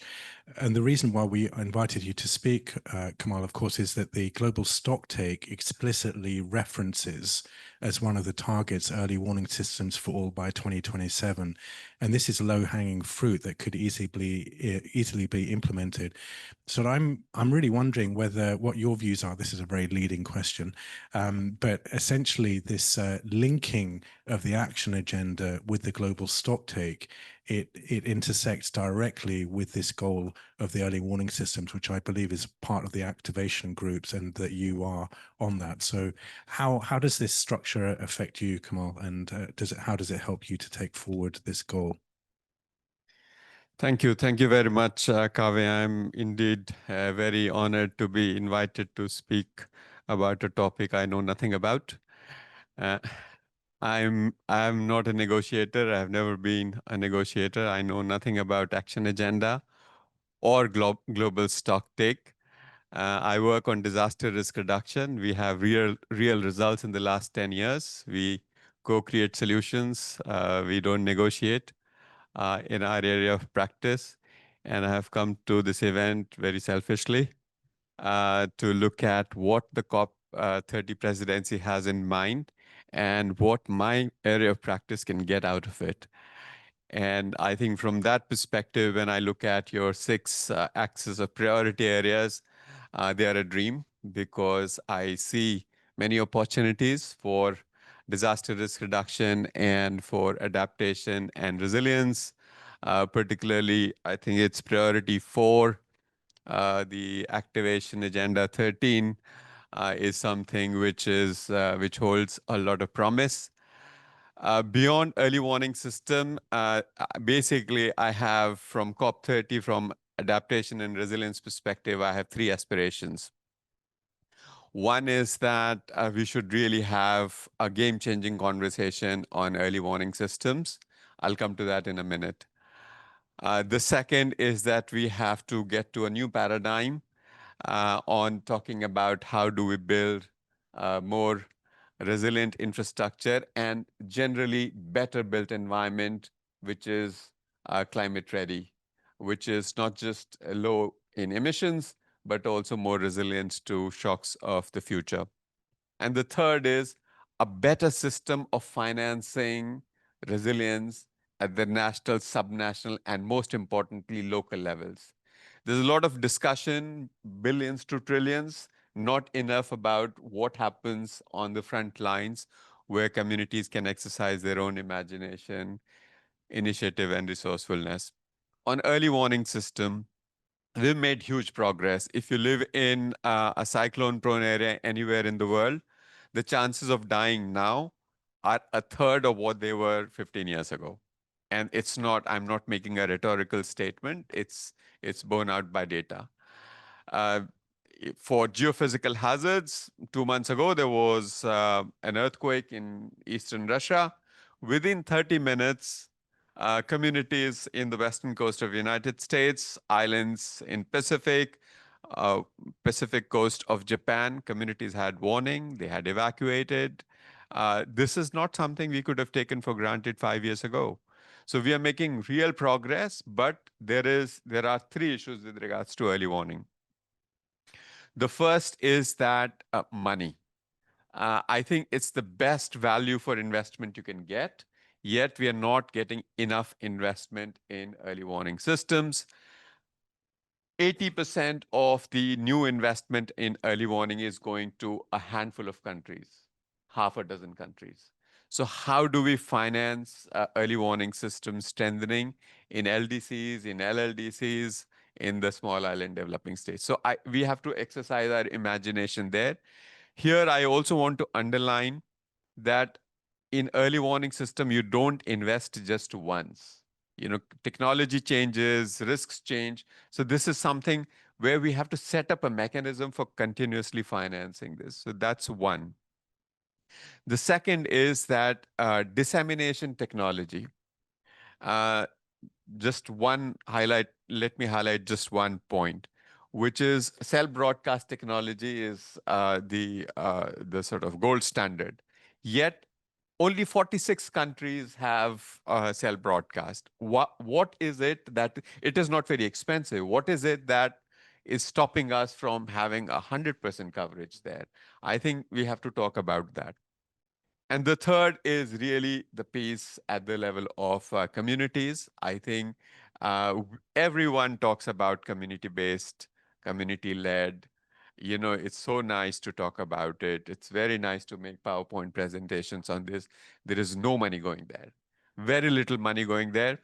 And the reason why we invited you to speak, Kamal, of course, is that the global stocktake explicitly references as one of the targets early warning systems for all by 2027. And this is low-hanging fruit that could easily be implemented. So I'm really wondering what your views are. This is a very leading question, but essentially this linking of the action agenda with the global stocktake, it intersects directly with this goal of the early warning systems, which I believe is part of the activation groups, and that you are on that. So how does this structure affect you, Kamal, and how does it help you to take forward this goal? Thank you. Thank you very much, Kaveh. I'm indeed very honored to be invited to speak about a topic I know nothing about. I'm not a negotiator. I've never been a negotiator. I know nothing about action agenda or global stocktake. I work on disaster risk reduction. We have real results in the last 10 years. We co-create solutions. We don't negotiate in our area of practice. And I have come to this event very selfishly to look at what the COP30 presidency has in mind and what my area of practice can get out of it. And I think from that perspective, when I look at your 6 axes of priority areas, they are a dream, because I see many opportunities for disaster risk reduction and for adaptation and resilience. Particularly, I think it's priority 4, the activation agenda 13, is something which holds a lot of promise. Beyond early warning system, basically I have, from COP30, from adaptation and resilience perspective, I have 3 aspirations. One is that we should really have a game-changing conversation on early warning systems. I'll come to that in a minute. The second is that we have to get to a new paradigm on talking about how do we build more resilient infrastructure and generally better built environment, which is climate ready, which is not just low in emissions, but also more resilient to shocks of the future. And the third is a better system of financing resilience at the national, subnational, and most importantly, local levels. There's a lot of discussion, billions to trillions, not enough about what happens on the front lines where communities can exercise their own imagination, initiative, and resourcefulness. On early warning system, we've made huge progress. If you live in a cyclone-prone area anywhere in the world, the chances of dying now are 1/3 of what they were 15 years ago. And it's not, I'm not making a rhetorical statement, it's borne out by data. For geophysical hazards, 2 months ago, there was an earthquake in eastern Russia. Within 30 minutes, communities in the western coast of the United States, islands in Pacific coast of Japan, communities had warning, they had evacuated. This is not something we could have taken for granted 5 years ago. So we are making real progress, but there are 3 issues with regards to early warning. The first is that money. I think it's the best value for investment you can get, yet we are not getting enough investment in early warning systems. 80% of the new investment in early warning is going to a handful of countries, half a dozen countries. So how do we finance early warning system strengthening in LDCs, in LLDCs, in the small island developing states? So we have to exercise our imagination there. Here, I also want to underline that in early warning system, you don't invest just once. You know, technology changes, risks change. So this is something where we have to set up a mechanism for continuously financing this. So that's one. The second is that dissemination technology. Just one highlight, let me highlight just one point, which is cell broadcast technology is the sort of gold standard. Yet only 46 countries have cell broadcast. What is it that it is not very expensive? What is it that is stopping us from having 100% coverage there? I think we have to talk about that. And the third is really the piece at the level of communities. I think everyone talks about community-based, community-led. You know, it's so nice to talk about it. It's very nice to make PowerPoint presentations on this. There is no money going there, very little money going there.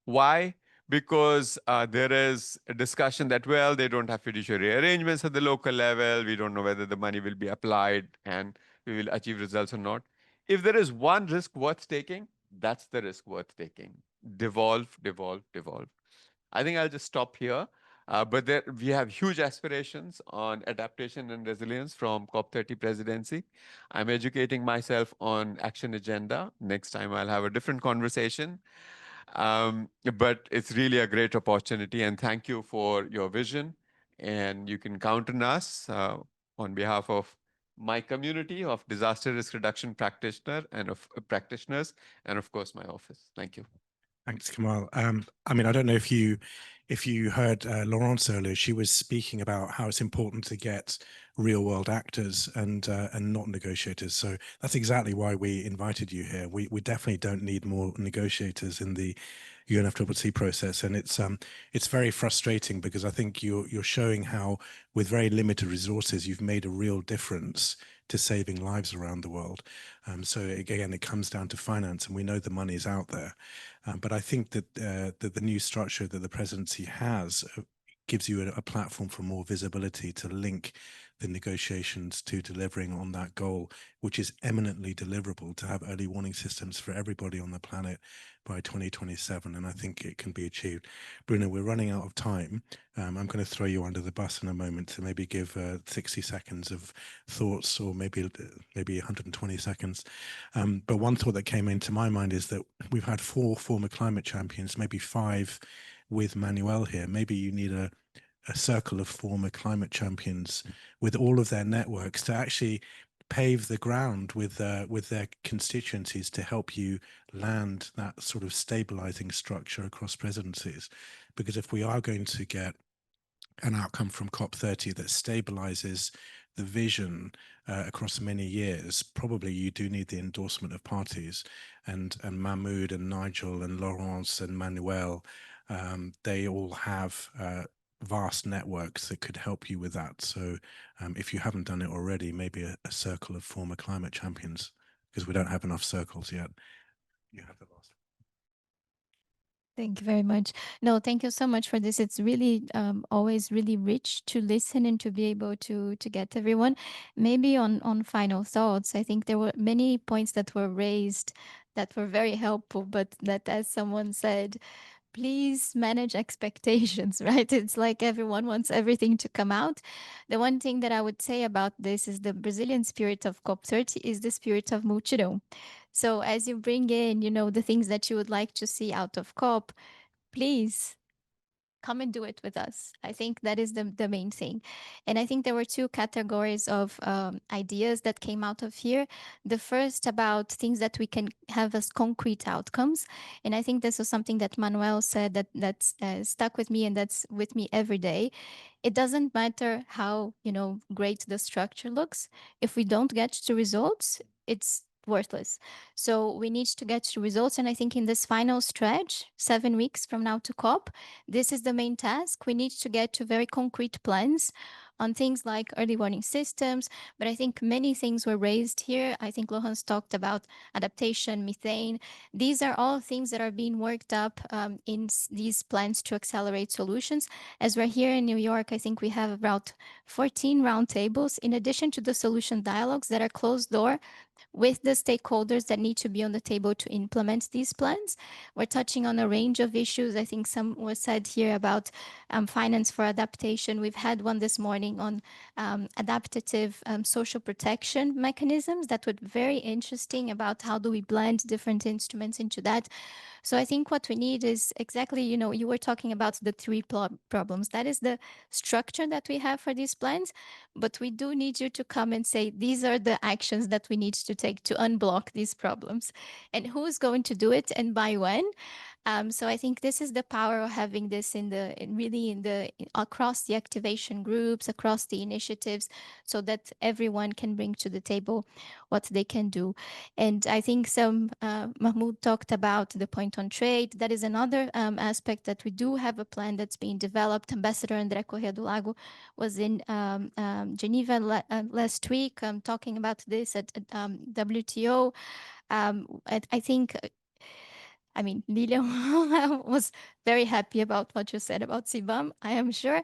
Why? Because there is a discussion that, well, they don't have fiduciary arrangements at the local level. We don't know whether the money will be applied and we will achieve results or not. If there is one risk worth taking, that's the risk worth taking. Devolve, devolve, devolve. I think I'll just stop here. But we have huge aspirations on adaptation and resilience from COP30 Presidency. I'm educating myself on action agenda. Next time I'll have a different conversation. But it's really a great opportunity, and thank you for your vision. And you can count on us on behalf of my community of disaster risk reduction practitioners, and of course my office. Thank you. Thanks, Kamal. I mean, I don't know if you heard Laurence earlier. She was speaking about how it's important to get real world actors and not negotiators. So that's exactly why we invited you here. We definitely don't need more negotiators in the UNFCCC process, and it's very frustrating because I think you're showing how with very limited resources you've made a real difference to saving lives around the world. So again, it comes down to finance, and we know the money is out there. But I think that the new structure that the presidency has gives you a platform for more visibility to link the negotiations to delivering on that goal, which is eminently deliverable, to have early warning systems for everybody on the planet by 2027. And I think it can be achieved. Bruno, we're running out of time. I'm going to throw you under the bus in a moment to maybe give 60 seconds of thoughts, or maybe 120 seconds. But one thought that came into my mind is that we've had 4 former climate champions, maybe 5 with Manuel here. Maybe you need a circle of former climate champions with all of their networks to actually pave the ground with their constituencies to help you land that sort of stabilizing structure across presidencies. Because if we are going to get an outcome from COP30 that stabilizes the vision across many years, probably you do need the endorsement of parties. And Mahmoud and Nigel and Laurence and Manuel, they all have vast networks that could help you with that. So if you haven't done it already, maybe a circle of former climate champions, because we don't have enough circles yet. You have the last. Thank you very much. No, thank you so much for this. It's really always really rich to listen and to be able to get everyone. Maybe on final thoughts, I think there were many points that were raised that were very helpful, but that, as someone said, please manage expectations, right? It's like everyone wants everything to come out. The one thing that I would say about this is the Brazilian spirit of COP30 is the spirit of multilateral. So as you bring in, the things that you would like to see out of COP, please come and do it with us. I think that is the main thing. And I think there were 2 categories of ideas that came out of here. The first about things that we can have as concrete outcomes. And I think this was something that Manuel said that's stuck with me, and that's with me every day. It doesn't matter how, great the structure looks. If we don't get to results, it's worthless. So we need to get to results. And I think in this final stretch, 7 weeks from now to COP, this is the main task. We need to get to very concrete plans on things like early warning systems. But I think many things were raised here. I think Laurence talked about adaptation, methane. These are all things that are being worked up in these plans to accelerate solutions. As we're here in New York, I think we have about 14 roundtables, in addition to the solution dialogues that are closed door with the stakeholders that need to be on the table to implement these plans. We're touching on a range of issues. I think some was said here about finance for adaptation. We've had one this morning designing on adaptive social protection mechanisms. That would be very interesting about how do we blend different instruments into that. So I think what we need is exactly, you were talking about the three problems. That is the structure that we have for these plans, but we do need you to come and say, these are the actions that we need to take to unblock these problems. And who's going to do it and by when? So I think this is the power of having this across the activation groups, across the initiatives, so that everyone can bring to the table what they can do. And I think Mahmoud talked about the point on trade. That is another aspect that we do have a plan that's being developed. Ambassador André Correa do Lago was in Geneva last week talking about this at WTO. I think Lilian was very happy about what you said about CBAM, I am sure.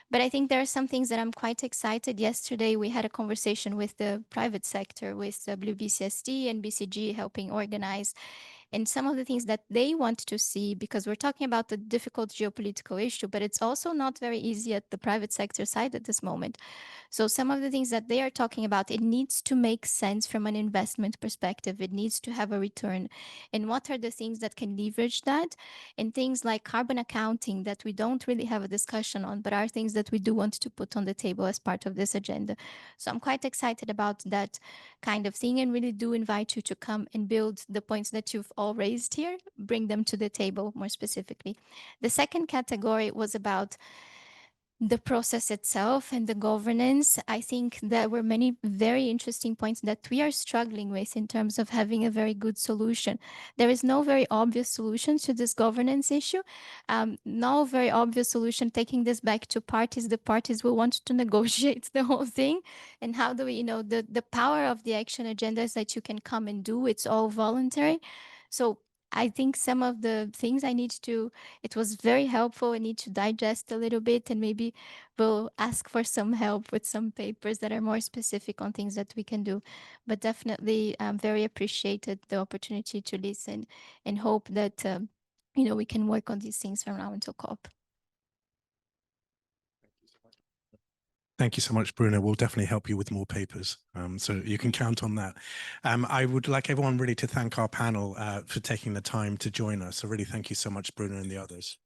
But I think there are some things that I'm quite excited. Yesterday, we had a conversation with the private sector, with WBCSD and BCG helping organize. And some of the things that they want to see, because we're talking about a difficult geopolitical issue, but it's also not very easy at the private sector side at this moment. So some of the things that they are talking about, it needs to make sense from an investment perspective. It needs to have a return. And what are the things that can leverage that? And things like carbon accounting that we don't really have a discussion on, but are things that we do want to put on the table as part of this agenda. So I'm quite excited about that kind of thing, and really do invite you to come and build the points that you've all raised here, bring them to the table more specifically. The second category was about the process itself and the governance. I think there were many very interesting points that we are struggling with in terms of having a very good solution. There is no very obvious solution to this governance issue. No very obvious solution taking this back to parties. The parties will want to negotiate the whole thing. And how do we, the power of the action agenda is that you can come and do, it's all voluntary. So I think some of the things it was very helpful. I need to digest a little bit, and maybe we'll ask for some help with some papers that are more specific on things that we can do. But definitely very appreciated the opportunity to listen, and hope that, we can work on these things from now until COP. Thank you so much, Bruno. We'll definitely help you with more papers, so you can count on that. I would like everyone really to thank our panel for taking the time to join us. So really thank you so much, Bruno and the others.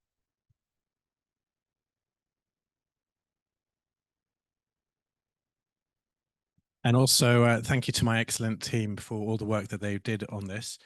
And also thank you to my excellent team for all the work that they did on this.